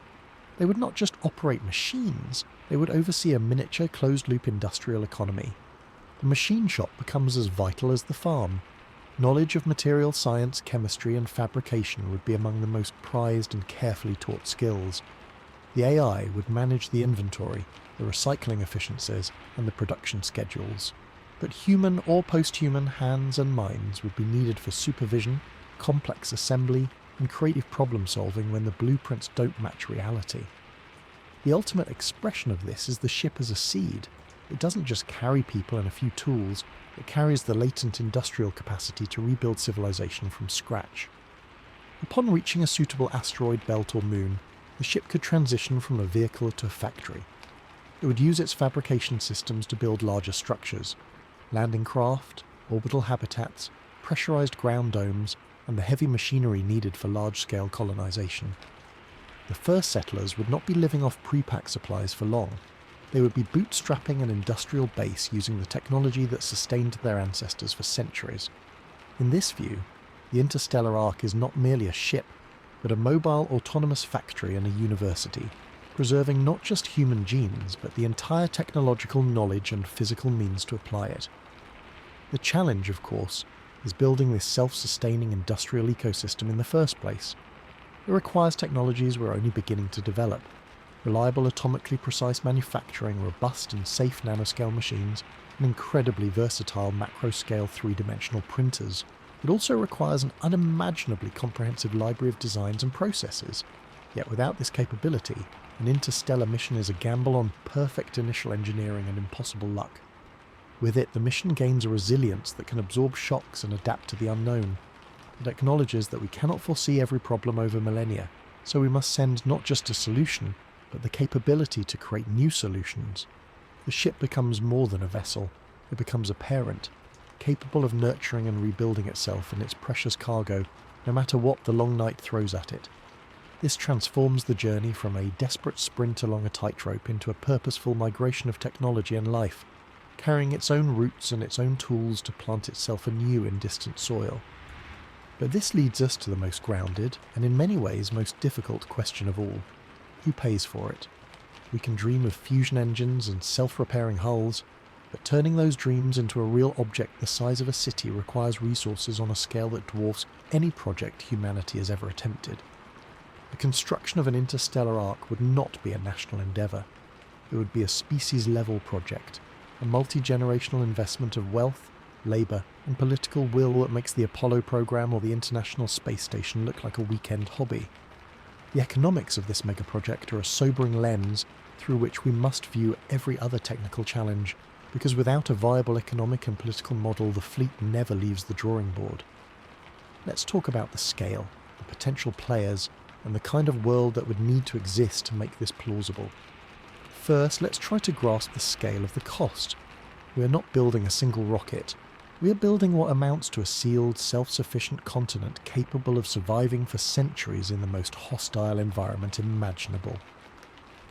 Speaker 1: They would not just operate machines, they would oversee a miniature closed-loop industrial economy. The machine shop becomes as vital as the farm. Knowledge of material science, chemistry, and fabrication would be among the most prized and carefully taught skills. The AI would manage the inventory, the recycling efficiencies, and the production schedules. But human or post-human hands and minds would be needed for supervision, complex assembly, and creative problem-solving when the blueprints don't match reality. The ultimate expression of this is the ship as a seed. It doesn't just carry people and a few tools, it carries the latent industrial capacity to rebuild civilization from scratch. Upon reaching a suitable asteroid belt or moon, the ship could transition from a vehicle to a factory. It would use its fabrication systems to build larger structures, landing craft, orbital habitats, pressurized ground domes, and the heavy machinery needed for large-scale colonization. The first settlers would not be living off pre-pack supplies for long. They would be bootstrapping an industrial base using the technology that sustained their ancestors for centuries. In this view, the Interstellar Arc is not merely a ship, but a mobile autonomous factory and a university, preserving not just human genes, but the entire technological knowledge and physical means to apply it. The challenge, of course, is building this self-sustaining industrial ecosystem in the first place. It requires technologies we're only beginning to develop. Reliable atomically precise manufacturing, robust and safe nanoscale machines, and incredibly versatile macro-scale three-dimensional printers. It also requires an unimaginably comprehensive library of designs and processes. Yet without this capability, an interstellar mission is a gamble on perfect initial engineering and impossible luck. With it, the mission gains a resilience that can absorb shocks and adapt to the unknown. It acknowledges that we cannot foresee every problem over millennia, so we must send not just a solution, but the capability to create new solutions. The ship becomes more than a vessel. It becomes a parent, capable of nurturing and rebuilding itself and its precious cargo, no matter what the long night throws at it. This transforms the journey from a desperate sprint along a tightrope into a purposeful migration of technology and life, carrying its own roots and its own tools to plant itself anew in distant soil. But this leads us to the most grounded, and in many ways most difficult question of all. Who pays for it? We can dream of fusion engines and self-repairing hulls, but turning those dreams into a real object the size of a city requires resources on a scale that dwarfs any project humanity has ever attempted. The construction of an interstellar arc would not be a national endeavour. It would be a species-level project, a multi-generational investment of wealth, labour, and political will that makes the Apollo program or the International Space Station look like a weekend hobby. The economics of this megaproject are a sobering lens through which we must view every other technical challenge, because without a viable economic and political model, the fleet never leaves the drawing board. Let's talk about the scale, the potential players, and the kind of world that would need to exist to make this plausible. First, let's try to grasp the scale of the cost. We are not building a single rocket. We are building what amounts to a sealed, self-sufficient continent capable of surviving for centuries in the most hostile environment imaginable.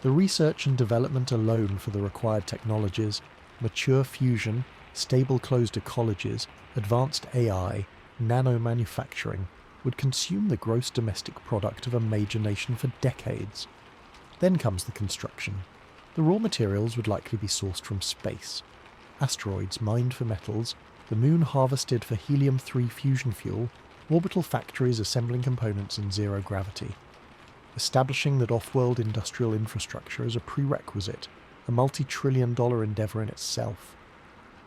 Speaker 1: The research and development alone for the required technologies, mature fusion, stable closed ecologies, advanced AI, nano-manufacturing, would consume the gross domestic product of a major nation for decades. Then comes the construction. The raw materials would likely be sourced from space. Asteroids mined for metals, the moon harvested for helium-3 fusion fuel, orbital factories assembling components in zero gravity. Establishing that off-world industrial infrastructure is a prerequisite, a multi-trillion-dollar endeavour in itself.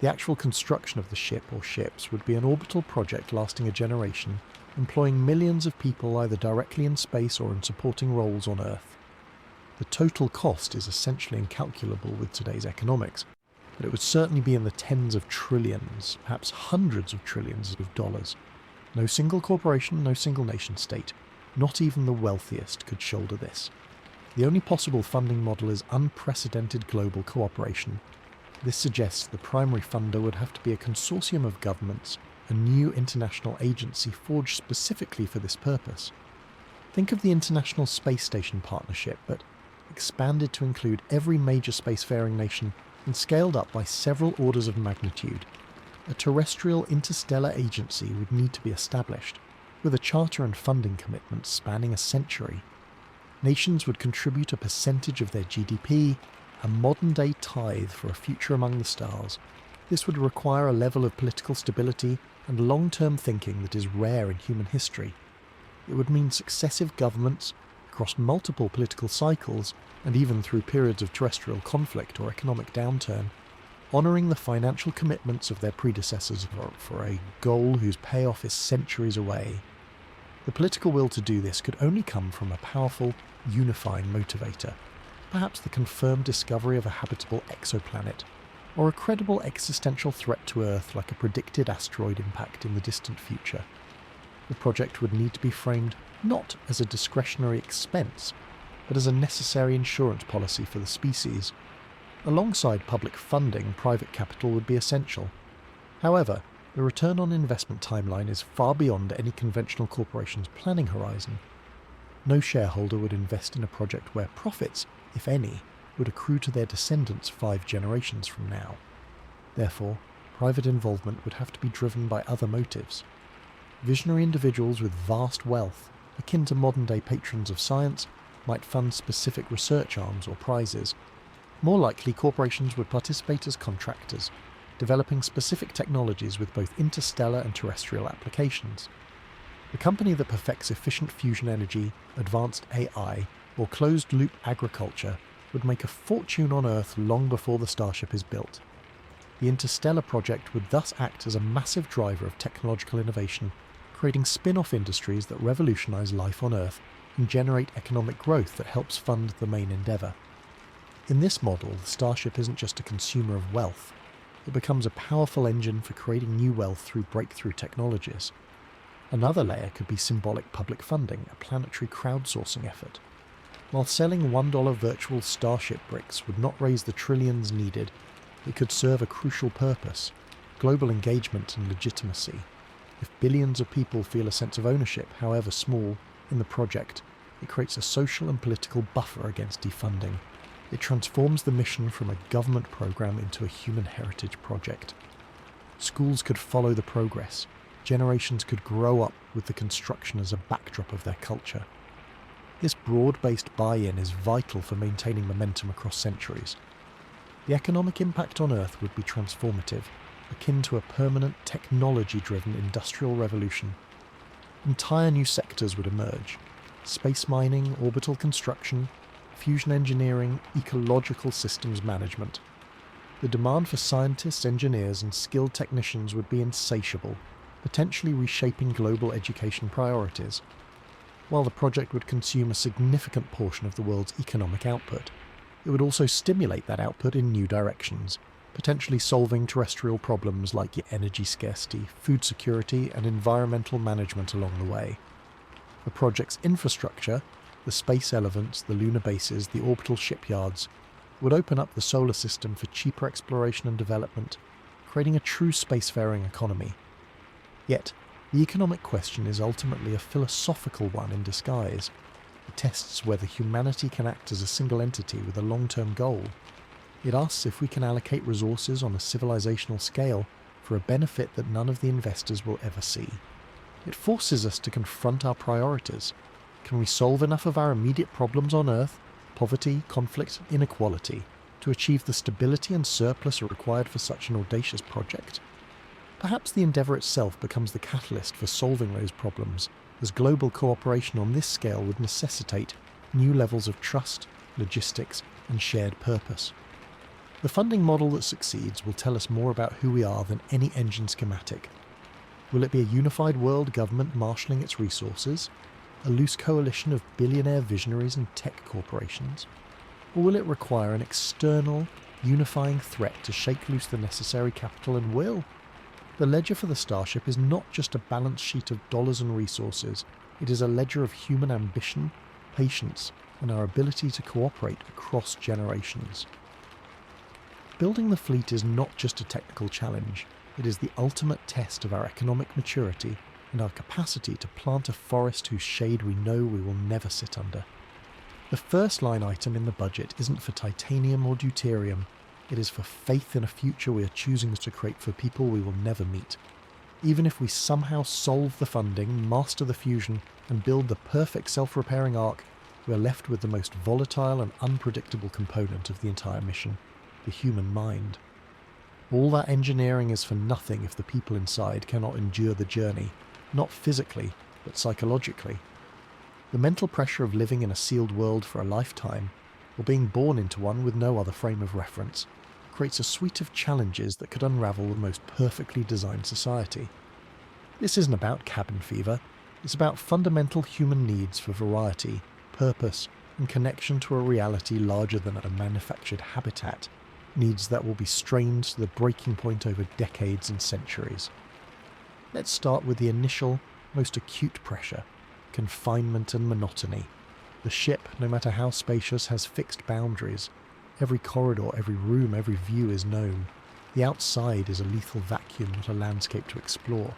Speaker 1: The actual construction of the ship or ships would be an orbital project lasting a generation, employing millions of people either directly in space or in supporting roles on Earth. The total cost is essentially incalculable with today's economics, but it would certainly be in the tens of trillions, perhaps hundreds of trillions of dollars. No single corporation, no single nation state, not even the wealthiest could shoulder this. The only possible funding model is unprecedented global cooperation. This suggests the primary funder would have to be a consortium of governments, a new international agency forged specifically for this purpose. Think of the International Space Station Partnership, but expanded to include every major spacefaring nation and scaled up by several orders of magnitude. A terrestrial interstellar agency would need to be established, with a charter and funding commitments spanning a century. Nations would contribute a percentage of their GDP, a modern-day tithe for a future among the stars. This would require a level of political stability and long-term thinking that is rare in human history. It would mean successive governments, across multiple political cycles, and even through periods of terrestrial conflict or economic downturn, honouring the financial commitments of their predecessors for a goal whose payoff is centuries away. The political will to do this could only come from a powerful, unifying motivator, perhaps the confirmed discovery of a habitable exoplanet, or a credible existential threat to Earth like a predicted asteroid impact in the distant future. The project would need to be framed not as a discretionary expense, but as a necessary insurance policy for the species. Alongside public funding, private capital would be essential. However, the return on investment timeline is far beyond any conventional corporation's planning horizon. No shareholder would invest in a project where profits, if any, would accrue to their descendants 5 generations from now. Therefore, private involvement would have to be driven by other motives. Visionary individuals with vast wealth, akin to modern-day patrons of science, might fund specific research arms or prizes. More likely, corporations would participate as contractors, developing specific technologies with both interstellar and terrestrial applications. The company that perfects efficient fusion energy, advanced AI, or closed-loop agriculture would make a fortune on Earth long before the Starship is built. The Interstellar project would thus act as a massive driver of technological innovation, creating spin-off industries that revolutionize life on Earth and generate economic growth that helps fund the main endeavour. In this model, the Starship isn't just a consumer of wealth. It becomes a powerful engine for creating new wealth through breakthrough technologies. Another layer could be symbolic public funding, a planetary crowdsourcing effort. While selling $1 virtual Starship bricks would not raise the trillions needed, it could serve a crucial purpose: global engagement and legitimacy. If billions of people feel a sense of ownership, however small, in the project, it creates a social and political buffer against defunding. It transforms the mission from a government program into a human heritage project. Schools could follow the progress. Generations could grow up with the construction as a backdrop of their culture. This broad-based buy-in is vital for maintaining momentum across centuries. The economic impact on Earth would be transformative, akin to a permanent technology-driven industrial revolution. Entire new sectors would emerge: space mining, orbital construction, fusion engineering, ecological systems management. The demand for scientists, engineers, and skilled technicians would be insatiable, potentially reshaping global education priorities. While the project would consume a significant portion of the world's economic output, it would also stimulate that output in new directions, potentially solving terrestrial problems like energy scarcity, food security, and environmental management along the way. The project's infrastructure, the space elephants, the lunar bases, the orbital shipyards, would open up the solar system for cheaper exploration and development, creating a true spacefaring economy. Yet, the economic question is ultimately a philosophical one in disguise. It tests whether humanity can act as a single entity with a long-term goal. It asks if we can allocate resources on a civilizational scale for a benefit that none of the investors will ever see. It forces us to confront our priorities. Can we solve enough of our immediate problems on Earth, poverty, conflict, inequality, to achieve the stability and surplus required for such an audacious project? Perhaps the endeavour itself becomes the catalyst for solving those problems, as global cooperation on this scale would necessitate new levels of trust, logistics, and shared purpose. The funding model that succeeds will tell us more about who we are than any engine schematic. Will it be a unified world government marshalling its resources, a loose coalition of billionaire visionaries and tech corporations? Or will it require an external, unifying threat to shake loose the necessary capital and will? The ledger for the Starship is not just a balance sheet of dollars and resources. It is a ledger of human ambition, patience, and our ability to cooperate across generations. Building the fleet is not just a technical challenge. It is the ultimate test of our economic maturity and our capacity to plant a forest whose shade we know we will never sit under. The first line item in the budget isn't for titanium or deuterium, it is for faith in a future we are choosing to create for people we will never meet. Even if we somehow solve the funding, master the fusion, and build the perfect self-repairing ark, we are left with the most volatile and unpredictable component of the entire mission, the human mind. All that engineering is for nothing if the people inside cannot endure the journey, not physically, but psychologically. The mental pressure of living in a sealed world for a lifetime, or being born into one with no other frame of reference, creates a suite of challenges that could unravel the most perfectly designed society. This isn't about cabin fever, it's about fundamental human needs for variety, purpose, and connection to a reality larger than a manufactured habitat, needs that will be strained to the breaking point over decades and centuries. Let's start with the initial, most acute pressure: confinement and monotony. The ship, no matter how spacious, has fixed boundaries. Every corridor, every room, every view is known. The outside is a lethal vacuum, not a landscape to explore.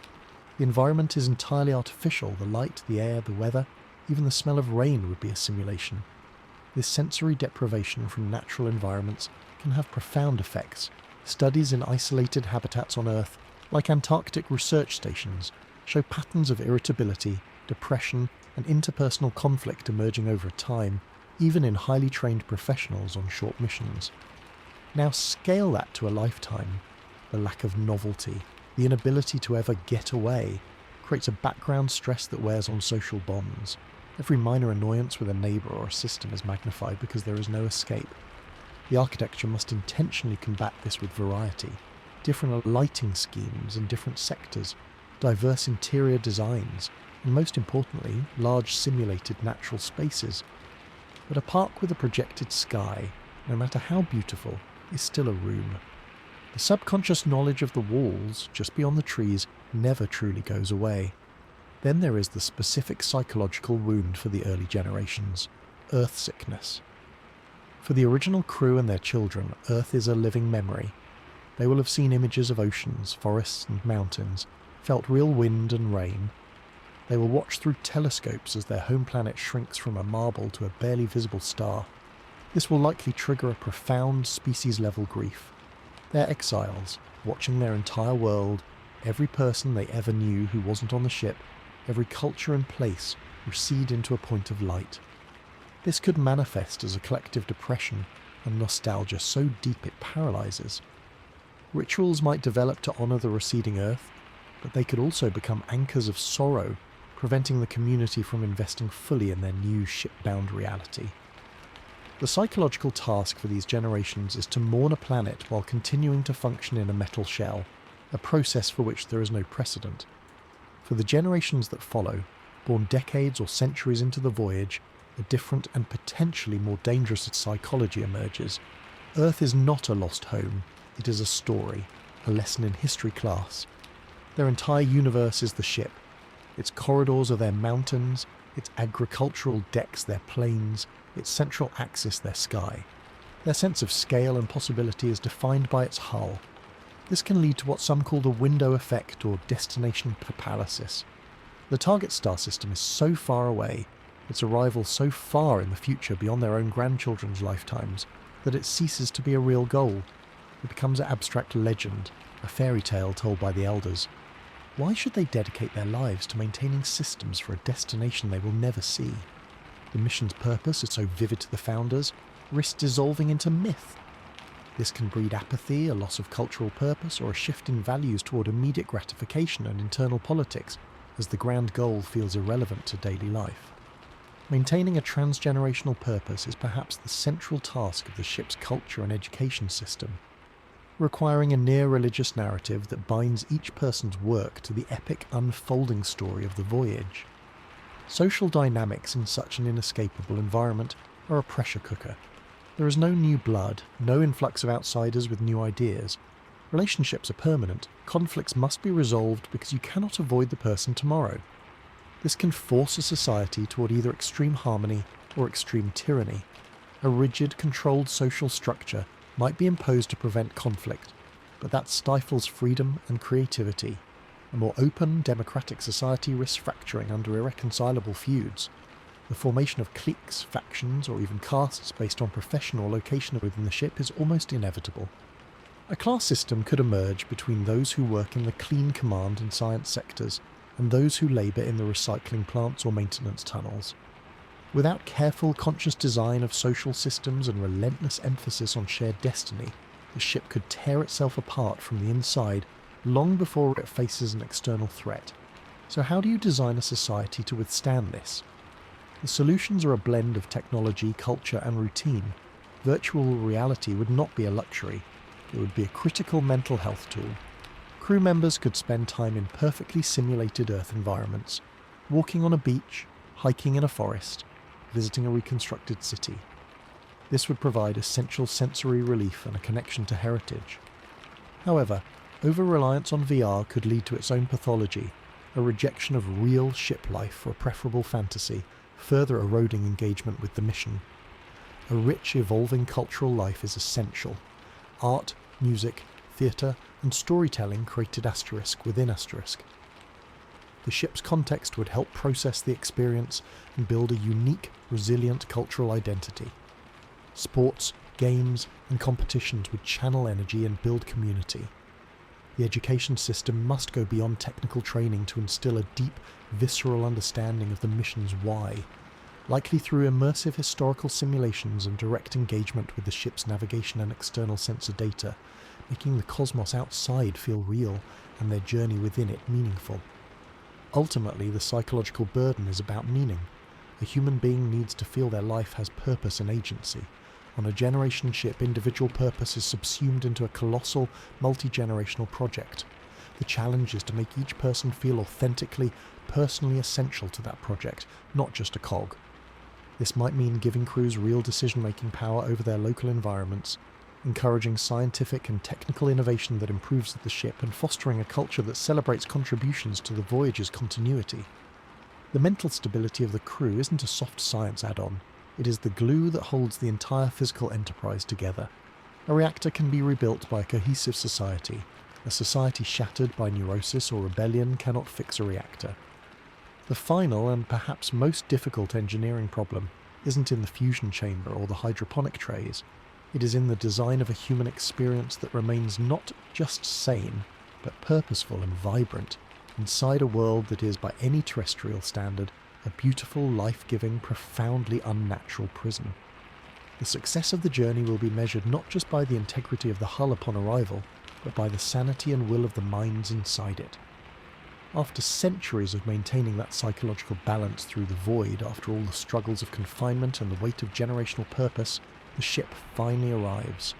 Speaker 1: The environment is entirely artificial. The light, the air, the weather, even the smell of rain would be a simulation. This sensory deprivation from natural environments can have profound effects. Studies in isolated habitats on Earth, like Antarctic research stations, show patterns of irritability, depression, and interpersonal conflict emerging over time, even in highly trained professionals on short missions. Now scale that to a lifetime. The lack of novelty, the inability to ever get away, creates a background stress that wears on social bonds. Every minor annoyance with a neighbour or a system is magnified because there is no escape. The architecture must intentionally combat this with variety, different lighting schemes in different sectors, diverse interior designs, and most importantly, large simulated natural spaces. But a park with a projected sky, no matter how beautiful, is still a room. The subconscious knowledge of the walls, just beyond the trees, never truly goes away. Then there is the specific psychological wound for the early generations: Earth sickness. For the original crew and their children, Earth is a living memory. They will have seen images of oceans, forests and mountains, felt real wind and rain. They will watch through telescopes as their home planet shrinks from a marble to a barely visible star. This will likely trigger a profound species-level grief. They're exiles, watching their entire world, every person they ever knew who wasn't on the ship, every culture and place recede into a point of light. This could manifest as a collective depression and nostalgia so deep it paralyzes. Rituals might develop to honour the receding Earth, but they could also become anchors of sorrow, preventing the community from investing fully in their new ship-bound reality. The psychological task for these generations is to mourn a planet while continuing to function in a metal shell, a process for which there is no precedent. For the generations that follow, born decades or centuries into the voyage, a different and potentially more dangerous psychology emerges. Earth is not a lost home, it is a story, a lesson in history class. Their entire universe is the ship. Its corridors are their mountains, its agricultural decks their plains, its central axis their sky. Their sense of scale and possibility is defined by its hull. This can lead to what some call the window effect or destination paralysis. The target star system is so far away, its arrival so far in the future beyond their own grandchildren's lifetimes, that it ceases to be a real goal. It becomes an abstract legend, a fairy tale told by the elders. Why should they dedicate their lives to maintaining systems for a destination they will never see? The mission's purpose is so vivid to the founders, risks dissolving into myth. This can breed apathy, a loss of cultural purpose, or a shift in values toward immediate gratification and internal politics, as the grand goal feels irrelevant to daily life. Maintaining a transgenerational purpose is perhaps the central task of the ship's culture and education system, requiring a near-religious narrative that binds each person's work to the epic unfolding story of the voyage. Social dynamics in such an inescapable environment are a pressure cooker. There is no new blood, no influx of outsiders with new ideas. Relationships are permanent. Conflicts must be resolved because you cannot avoid the person tomorrow. This can force a society toward either extreme harmony or extreme tyranny. A rigid, controlled social structure might be imposed to prevent conflict, but that stifles freedom and creativity. A more open, democratic society risks fracturing under irreconcilable feuds. The formation of cliques, factions, or even castes based on profession or location within the ship is almost inevitable. A class system could emerge between those who work in the clean command and science sectors and those who labour in the recycling plants or maintenance tunnels. Without careful, conscious design of social systems and relentless emphasis on shared destiny, the ship could tear itself apart from the inside long before it faces an external threat. So how do you design a society to withstand this? The solutions are a blend of technology, culture and routine. Virtual reality would not be a luxury. It would be a critical mental health tool. Crew members could spend time in perfectly simulated Earth environments, walking on a beach, hiking in a forest, visiting a reconstructed city. This would provide essential sensory relief and a connection to heritage. However, over-reliance on VR could lead to its own pathology, a rejection of real ship life for a preferable fantasy, further eroding engagement with the mission. A rich, evolving cultural life is essential. Art, music, theatre, and storytelling created asterisk within asterisk. The ship's context would help process the experience and build a unique, resilient cultural identity. Sports, games, and competitions would channel energy and build community. The education system must go beyond technical training to instill a deep, visceral understanding of the mission's why, likely through immersive historical simulations and direct engagement with the ship's navigation and external sensor data, making the cosmos outside feel real and their journey within it meaningful. Ultimately, the psychological burden is about meaning. A human being needs to feel their life has purpose and agency. On a generation ship, individual purpose is subsumed into a colossal, multi-generational project. The challenge is to make each person feel authentically, personally essential to that project, not just a cog. This might mean giving crews real decision-making power over their local environments, encouraging scientific and technical innovation that improves the ship, and fostering a culture that celebrates contributions to the voyage's continuity. The mental stability of the crew isn't a soft science add-on. It is the glue that holds the entire physical enterprise together. A reactor can be rebuilt by a cohesive society. A society shattered by neurosis or rebellion cannot fix a reactor. The final and perhaps most difficult engineering problem isn't in the fusion chamber or the hydroponic trays. It is in the design of a human experience that remains not just sane, but purposeful and vibrant, inside a world that is, by any terrestrial standard, a beautiful, life-giving, profoundly unnatural prison. The success of the journey will be measured not just by the integrity of the hull upon arrival, but by the sanity and will of the minds inside it. After centuries of maintaining that psychological balance through the void, after all the struggles of confinement and the weight of generational purpose, the ship finally arrives.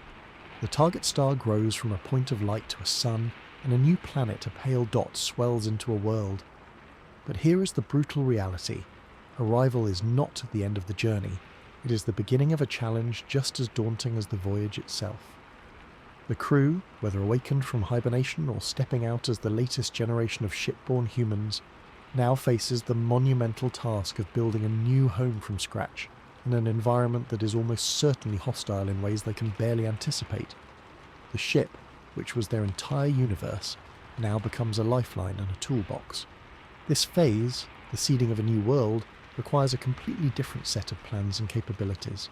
Speaker 1: The target star grows from a point of light to a sun, and a new planet, a pale dot, swells into a world. But here is the brutal reality. Arrival is not the end of the journey. It is the beginning of a challenge just as daunting as the voyage itself. The crew, whether awakened from hibernation or stepping out as the latest generation of shipborne humans, now faces the monumental task of building a new home from scratch, in an environment that is almost certainly hostile in ways they can barely anticipate. The ship, which was their entire universe, now becomes a lifeline and a toolbox. This phase, the seeding of a new world, requires a completely different set of plans and capabilities.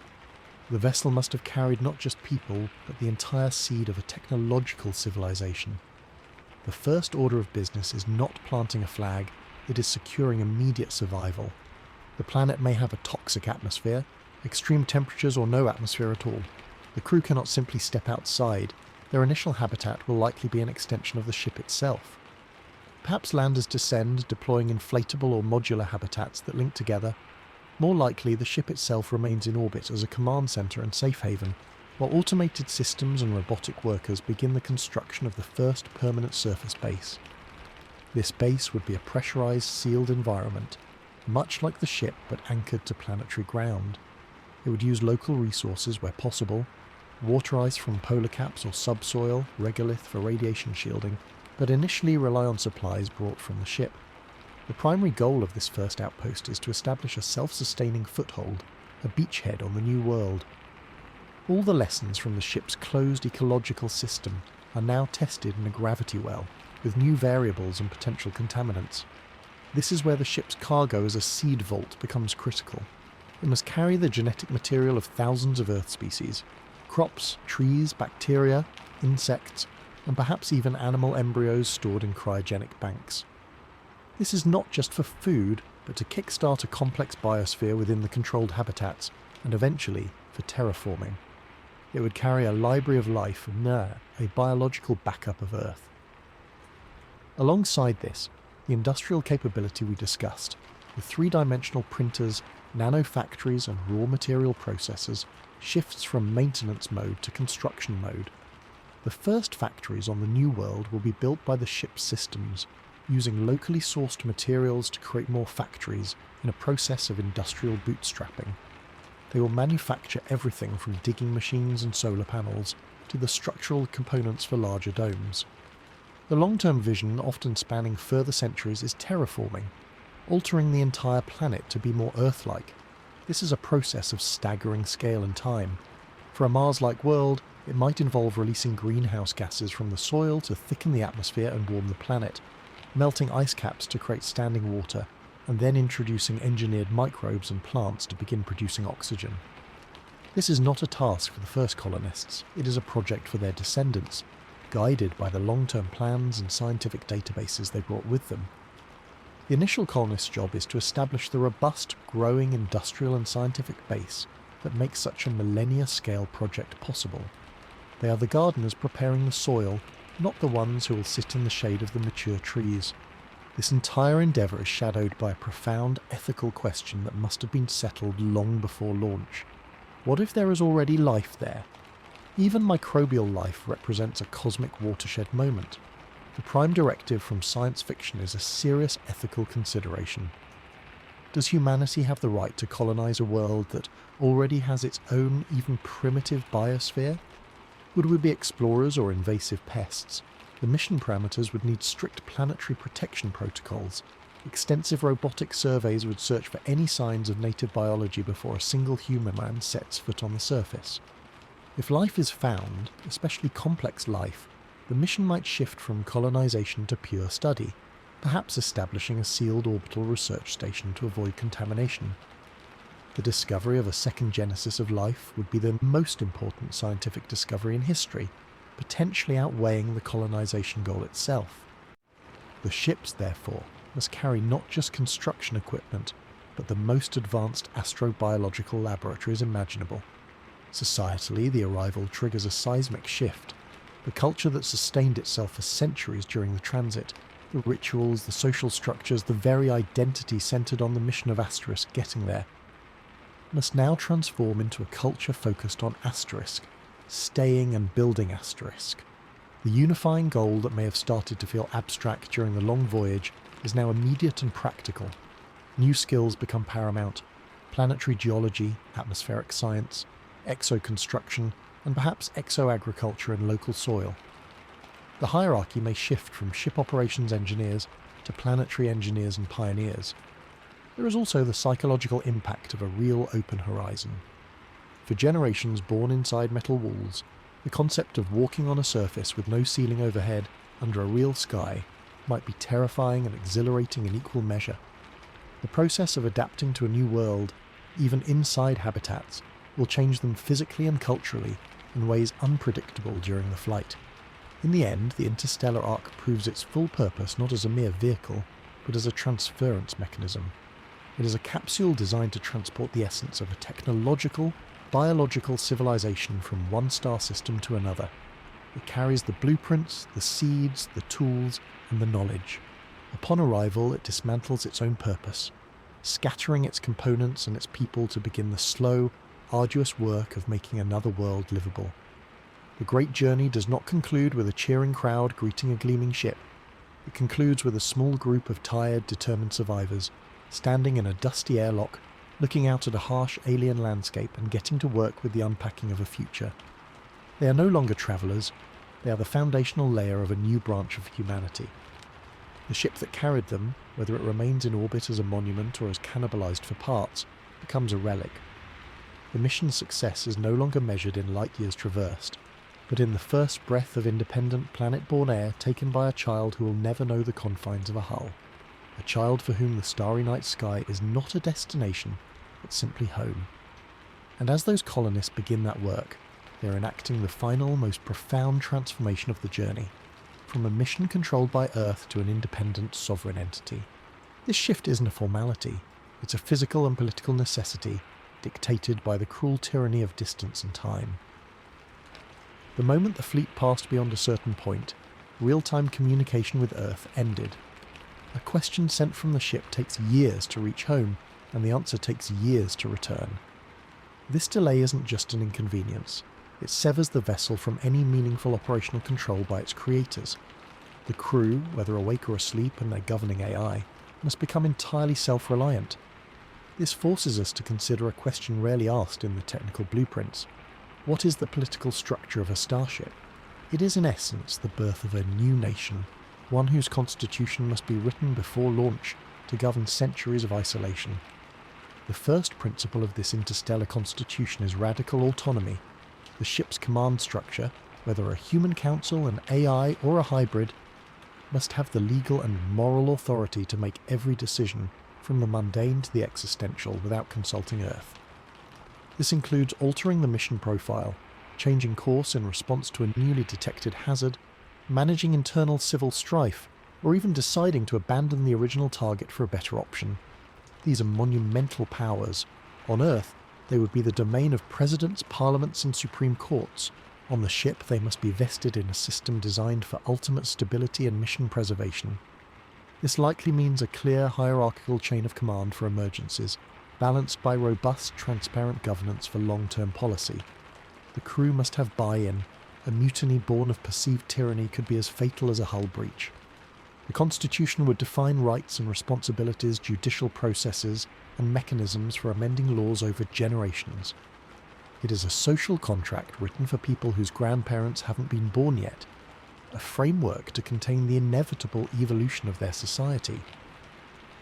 Speaker 1: The vessel must have carried not just people, but the entire seed of a technological civilization. The first order of business is not planting a flag, it is securing immediate survival. The planet may have a toxic atmosphere, extreme temperatures or no atmosphere at all. The crew cannot simply step outside. Their initial habitat will likely be an extension of the ship itself. Perhaps landers descend, deploying inflatable or modular habitats that link together. More likely, the ship itself remains in orbit as a command centre and safe haven, while automated systems and robotic workers begin the construction of the first permanent surface base. This base would be a pressurised, sealed environment, much like the ship but anchored to planetary ground. It would use local resources where possible, water ice from polar caps or subsoil, regolith for radiation shielding, but initially rely on supplies brought from the ship. The primary goal of this first outpost is to establish a self-sustaining foothold, a beachhead on the new world. All the lessons from the ship's closed ecological system, are now tested in a gravity well, with new variables and potential contaminants. This is where the ship's cargo as a seed vault becomes critical. It must carry the genetic material of thousands of Earth species: crops, trees, bacteria, insects, and perhaps even animal embryos stored in cryogenic banks. This is not just for food, but to kickstart a complex biosphere within the controlled habitats, and eventually for terraforming. It would carry a library of life and a biological backup of Earth. Alongside this, the industrial capability we discussed, with three-dimensional printers, nanofactories and raw material processors, shifts from maintenance mode to construction mode. The first factories on the new world will be built by the ship's systems, using locally sourced materials to create more factories in a process of industrial bootstrapping. They will manufacture everything from digging machines and solar panels to the structural components for larger domes. The long-term vision, often spanning further centuries, is terraforming, altering the entire planet to be more Earth-like. This is a process of staggering scale and time. For a Mars-like world, it might involve releasing greenhouse gases from the soil to thicken the atmosphere and warm the planet, melting ice caps to create standing water, and then introducing engineered microbes and plants to begin producing oxygen. This is not a task for the first colonists, it is a project for their descendants, guided by the long-term plans and scientific databases they brought with them. The initial colonists' job is to establish the robust, growing industrial and scientific base that makes such a millennia-scale project possible. They are the gardeners preparing the soil, not the ones who will sit in the shade of the mature trees. This entire endeavour is shadowed by a profound ethical question that must have been settled long before launch. What if there is already life there? Even microbial life represents a cosmic watershed moment. The prime directive from science fiction is a serious ethical consideration. Does humanity have the right to colonise a world that already has its own, even primitive biosphere? Would we be explorers or invasive pests? The mission parameters would need strict planetary protection protocols. Extensive robotic surveys would search for any signs of native biology before a single human man sets foot on the surface. If life is found, especially complex life, the mission might shift from colonisation to pure study, perhaps establishing a sealed orbital research station to avoid contamination. The discovery of a second genesis of life would be the most important scientific discovery in history, potentially outweighing the colonisation goal itself. The ships, therefore, must carry not just construction equipment, but the most advanced astrobiological laboratories imaginable. Societally, the arrival triggers a seismic shift. The culture that sustained itself for centuries during the transit, the rituals, the social structures, the very identity centred on the mission of Asterisk getting there, must now transform into a culture focused on Asterisk, staying and building Asterisk. The unifying goal that may have started to feel abstract during the long voyage is now immediate and practical. New skills become paramount: planetary geology, atmospheric science, exoconstruction, and perhaps exoagriculture and local soil. The hierarchy may shift from ship operations engineers to planetary engineers and pioneers. There is also the psychological impact of a real open horizon. For generations born inside metal walls, the concept of walking on a surface with no ceiling overhead under a real sky might be terrifying and exhilarating in equal measure. The process of adapting to a new world, even inside habitats, will change them physically and culturally in ways unpredictable during the flight. In the end, the interstellar arc proves its full purpose not as a mere vehicle, but as a transference mechanism. It is a capsule designed to transport the essence of a technological, biological civilization from one star system to another. It carries the blueprints, the seeds, the tools, and the knowledge. Upon arrival, it dismantles its own purpose, scattering its components and its people to begin the slow, arduous work of making another world livable. The great journey does not conclude with a cheering crowd greeting a gleaming ship. It concludes with a small group of tired, determined survivors, standing in a dusty airlock, looking out at a harsh alien landscape and getting to work with the unpacking of a future. They are no longer travellers, they are the foundational layer of a new branch of humanity. The ship that carried them, whether it remains in orbit as a monument or is cannibalised for parts, becomes a relic. The mission's success is no longer measured in light years traversed. but in the first breath of independent planet-born air taken by a child who will never know the confines of a hull. A child for whom the starry night sky is not a destination, but simply home. And as those colonists begin that work, they are enacting the final, most profound transformation of the journey, from a mission controlled by Earth to an independent, sovereign entity. This shift isn't a formality, it's a physical and political necessity dictated by the cruel tyranny of distance and time. The moment the fleet passed beyond a certain point, real-time communication with Earth ended. A question sent from the ship takes years to reach home, and the answer takes years to return. This delay isn't just an inconvenience. It severs the vessel from any meaningful operational control by its creators. The crew, whether awake or asleep and their governing AI, must become entirely self-reliant. This forces us to consider a question rarely asked in the technical blueprints. What is the political structure of a starship? It is in essence the birth of a new nation, one whose constitution must be written before launch to govern centuries of isolation. The first principle of this interstellar constitution is radical autonomy. The ship's command structure, whether a human council, an AI, or a hybrid, must have the legal and moral authority to make every decision, from the mundane to the existential, without consulting Earth. This includes altering the mission profile, changing course in response to a newly detected hazard, managing internal civil strife, or even deciding to abandon the original target for a better option. These are monumental powers. On Earth, they would be the domain of presidents, parliaments, and supreme courts. On the ship, they must be vested in a system designed for ultimate stability and mission preservation. This likely means a clear hierarchical chain of command for emergencies, balanced by robust, transparent governance for long-term policy. The crew must have buy-in. A mutiny born of perceived tyranny could be as fatal as a hull breach. The Constitution would define rights and responsibilities, judicial processes, and mechanisms for amending laws over generations. It is a social contract written for people whose grandparents haven't been born yet, a framework to contain the inevitable evolution of their society.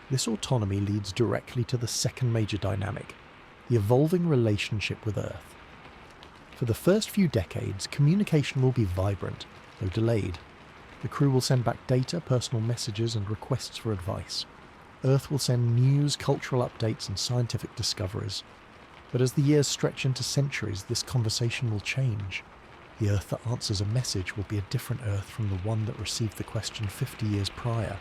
Speaker 1: This autonomy leads directly to the second major dynamic, the evolving relationship with Earth. For the first few decades, communication will be vibrant, though delayed. The crew will send back data, personal messages, and requests for advice. Earth will send news, cultural updates, and scientific discoveries. But as the years stretch into centuries, this conversation will change. The Earth that answers a message will be a different Earth from the one that received the question 50 years prior.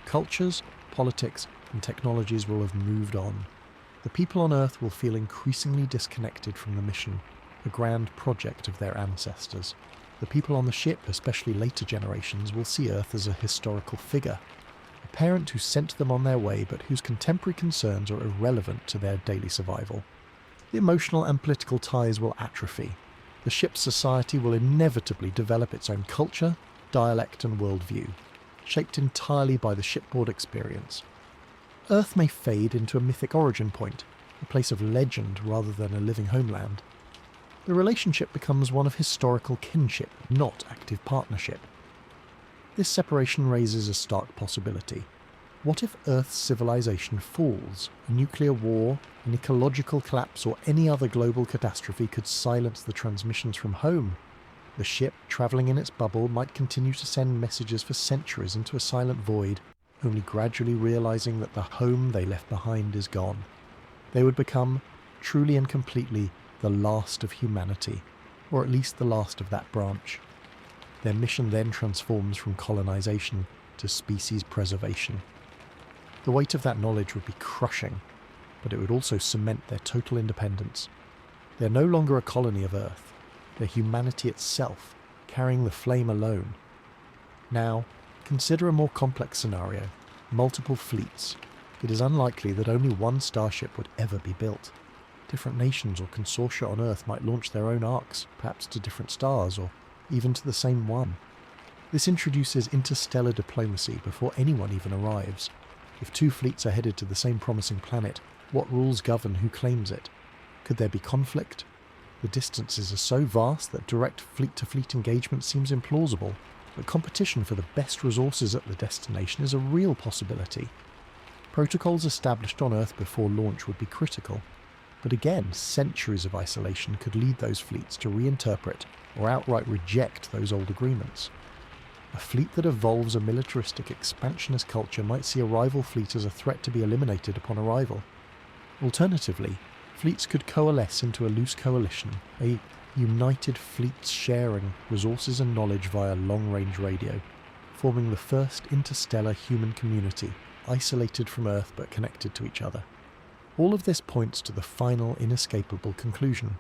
Speaker 1: Cultures, politics, and technologies will have moved on. The people on Earth will feel increasingly disconnected from the mission, a grand project of their ancestors. The people on the ship, especially later generations, will see Earth as a historical figure, a parent who sent them on their way but whose contemporary concerns are irrelevant to their daily survival. The emotional and political ties will atrophy. The ship's society will inevitably develop its own culture, dialect, and worldview, shaped entirely by the shipboard experience. Earth may fade into a mythic origin point, a place of legend rather than a living homeland. The relationship becomes one of historical kinship, not active partnership. This separation raises a stark possibility. What if Earth's civilization falls? A nuclear war, an ecological collapse, or any other global catastrophe could silence the transmissions from home. The ship, travelling in its bubble, might continue to send messages for centuries into a silent void, only gradually realizing that the home they left behind is gone. They would become, truly and completely, the last of humanity, or at least the last of that branch. Their mission then transforms from colonization to species preservation. The weight of that knowledge would be crushing, but it would also cement their total independence. They're no longer a colony of Earth. They're humanity itself, carrying the flame alone. Now, consider a more complex scenario. Multiple fleets. It is unlikely that only one starship would ever be built. Different nations or consortia on Earth might launch their own arcs, perhaps to different stars, or even to the same one. This introduces interstellar diplomacy before anyone even arrives. If two fleets are headed to the same promising planet, what rules govern who claims it? Could there be conflict? The distances are so vast that direct fleet-to-fleet engagement seems implausible, but competition for the best resources at the destination is a real possibility. Protocols established on Earth before launch would be critical. But again, centuries of isolation could lead those fleets to reinterpret or outright reject those old agreements. A fleet that evolves a militaristic expansionist culture might see a rival fleet as a threat to be eliminated upon arrival. Alternatively, fleets could coalesce into a loose coalition, a united fleets sharing resources and knowledge via long-range radio, forming the first interstellar human community, isolated from Earth but connected to each other. All of this points to the final, inescapable conclusion.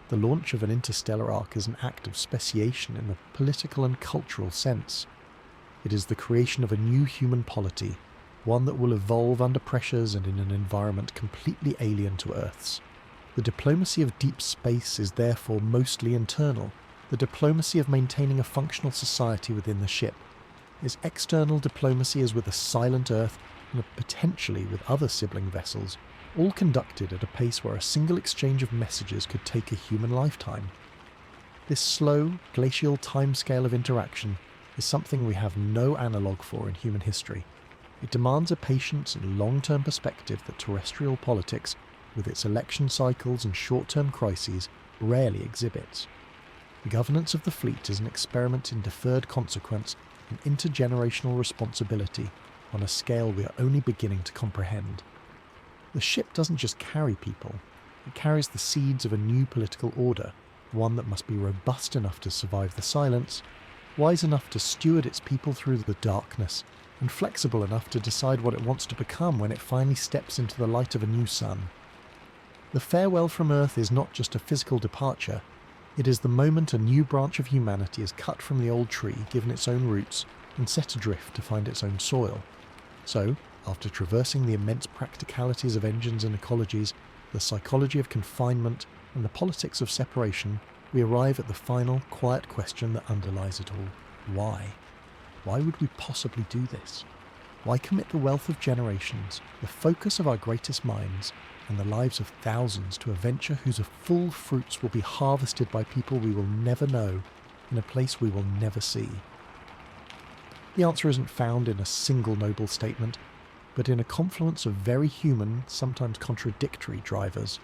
Speaker 1: The launch of an interstellar arc is an act of speciation in the political and cultural sense. It is the creation of a new human polity, one that will evolve under pressures and in an environment completely alien to Earth's. The diplomacy of deep space is therefore mostly internal. The diplomacy of maintaining a functional society within the ship is external diplomacy, as with a silent Earth and potentially with other sibling vessels, all conducted at a pace where a single exchange of messages could take a human lifetime. This slow, glacial timescale of interaction is something we have no analogue for in human history. It demands a patience and long-term perspective that terrestrial politics, with its election cycles and short-term crises, rarely exhibits. The governance of the fleet is an experiment in deferred consequence and intergenerational responsibility on a scale we are only beginning to comprehend. The ship doesn't just carry people, it carries the seeds of a new political order, one that must be robust enough to survive the silence, wise enough to steward its people through the darkness, and flexible enough to decide what it wants to become when it finally steps into the light of a new sun. The farewell from Earth is not just a physical departure, it is the moment a new branch of humanity is cut from the old tree, given its own roots, and set adrift to find its own soil. So, after traversing the immense practicalities of engines and ecologies, the psychology of confinement, and the politics of separation, we arrive at the final, quiet question that underlies it all. Why? Why would we possibly do this? Why commit the wealth of generations, the focus of our greatest minds, and the lives of thousands to a venture whose full fruits will be harvested by people we will never know, in a place we will never see? The answer isn't found in a single noble statement, but in a confluence of very human, sometimes contradictory drivers.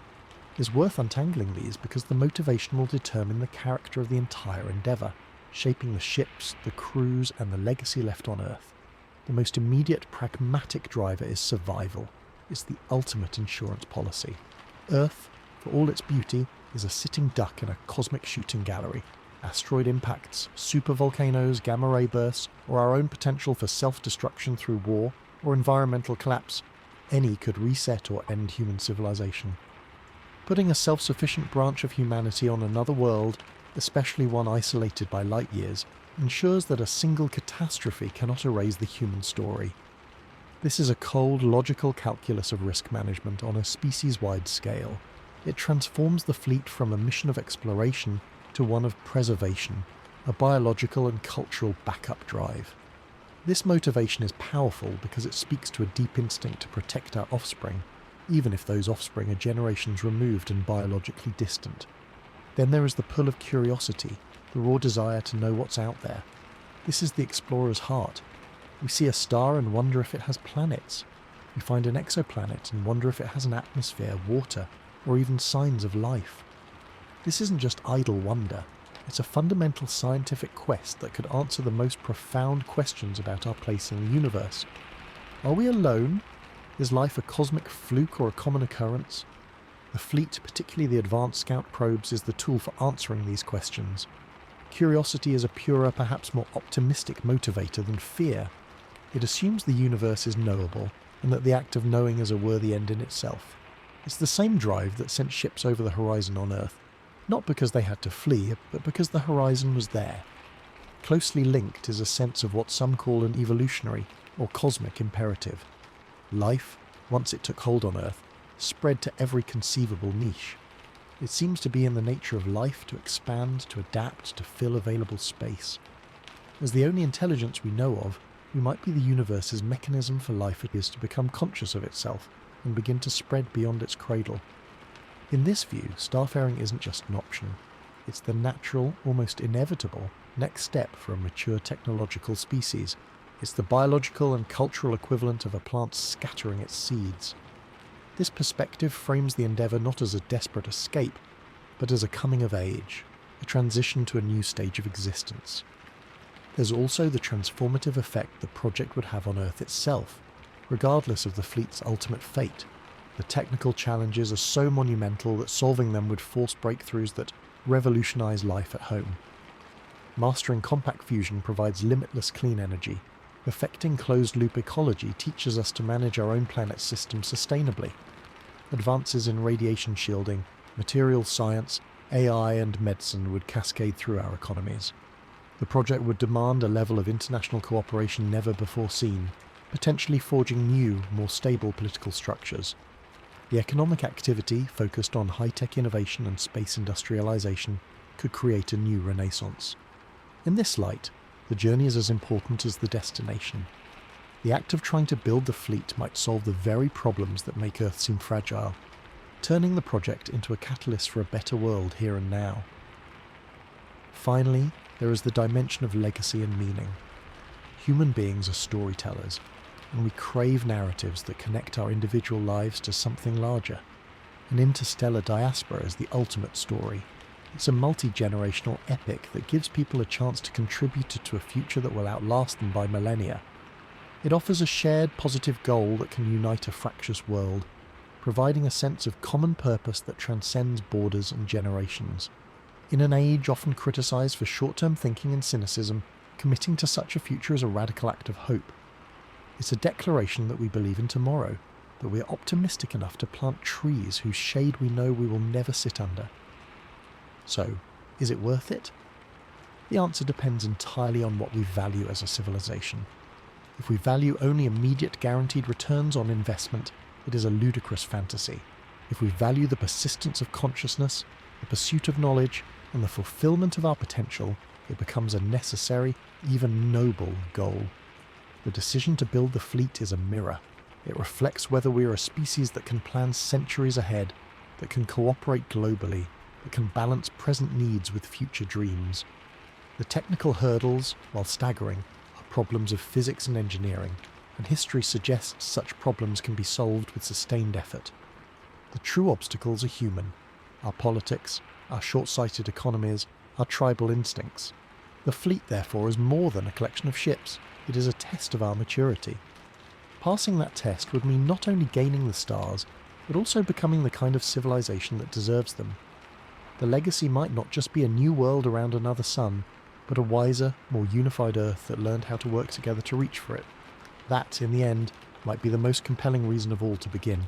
Speaker 1: It's worth untangling these because the motivation will determine the character of the entire endeavour, shaping the ships, the crews, and the legacy left on Earth. The most immediate pragmatic driver is survival. It's the ultimate insurance policy. Earth, for all its beauty, is a sitting duck in a cosmic shooting gallery. Asteroid impacts, supervolcanoes, gamma-ray bursts, or our own potential for self-destruction through war, or environmental collapse, any could reset or end human civilization. Putting a self-sufficient branch of humanity on another world, especially one isolated by light years, ensures that a single catastrophe cannot erase the human story. This is a cold, logical calculus of risk management on a species-wide scale. It transforms the fleet from a mission of exploration to one of preservation, a biological and cultural backup drive. This motivation is powerful because it speaks to a deep instinct to protect our offspring, even if those offspring are generations removed and biologically distant. Then there is the pull of curiosity, the raw desire to know what's out there. This is the explorer's heart. We see a star and wonder if it has planets. We find an exoplanet and wonder if it has an atmosphere, water, or even signs of life. This isn't just idle wonder. It's a fundamental scientific quest that could answer the most profound questions about our place in the universe. Are we alone? Is life a cosmic fluke or a common occurrence? The fleet, particularly the advanced scout probes, is the tool for answering these questions. Curiosity is a purer, perhaps more optimistic motivator than fear. It assumes the universe is knowable, and that the act of knowing is a worthy end in itself. It's the same drive that sent ships over the horizon on Earth, not because they had to flee, but because the horizon was there. Closely linked is a sense of what some call an evolutionary or cosmic imperative. Life, once it took hold on Earth, spread to every conceivable niche. It seems to be in the nature of life to expand, to adapt, to fill available space. As the only intelligence we know of, we might be the universe's mechanism for life is to become conscious of itself and begin to spread beyond its cradle. In this view, starfaring isn't just an option. It's the natural, almost inevitable, next step for a mature technological species. It's the biological and cultural equivalent of a plant scattering its seeds. This perspective frames the endeavour not as a desperate escape, but as a coming of age, a transition to a new stage of existence. There's also the transformative effect the project would have on Earth itself, regardless of the fleet's ultimate fate. The technical challenges are so monumental that solving them would force breakthroughs that revolutionise life at home. Mastering compact fusion provides limitless clean energy. Perfecting closed-loop ecology teaches us to manage our own planet's system sustainably. Advances in radiation shielding, materials science, AI and medicine would cascade through our economies. The project would demand a level of international cooperation never before seen, potentially forging new, more stable political structures. The economic activity focused on high-tech innovation and space industrialization could create a new renaissance. In this light, the journey is as important as the destination. The act of trying to build the fleet might solve the very problems that make Earth seem fragile, turning the project into a catalyst for a better world here and now. Finally, there is the dimension of legacy and meaning. Human beings are storytellers, and we crave narratives that connect our individual lives to something larger. An interstellar diaspora is the ultimate story. It's a multi-generational epic that gives people a chance to contribute to a future that will outlast them by millennia. It offers a shared positive goal that can unite a fractious world, providing a sense of common purpose that transcends borders and generations. In an age often criticised for short-term thinking and cynicism, committing to such a future is a radical act of hope. It's a declaration that we believe in tomorrow, that we are optimistic enough to plant trees whose shade we know we will never sit under. So, is it worth it? The answer depends entirely on what we value as a civilization. If we value only immediate guaranteed returns on investment, it is a ludicrous fantasy. If we value the persistence of consciousness, the pursuit of knowledge, and the fulfillment of our potential, it becomes a necessary, even noble goal. The decision to build the fleet is a mirror. It reflects whether we are a species that can plan centuries ahead, that can cooperate globally, that can balance present needs with future dreams. The technical hurdles, while staggering, are problems of physics and engineering, and history suggests such problems can be solved with sustained effort. The true obstacles are human: our politics, our short-sighted economies, our tribal instincts. The fleet, therefore, is more than a collection of ships. It is a test of our maturity. Passing that test would mean not only gaining the stars, but also becoming the kind of civilization that deserves them. The legacy might not just be a new world around another sun, but a wiser, more unified Earth that learned how to work together to reach for it. That, in the end, might be the most compelling reason of all to begin.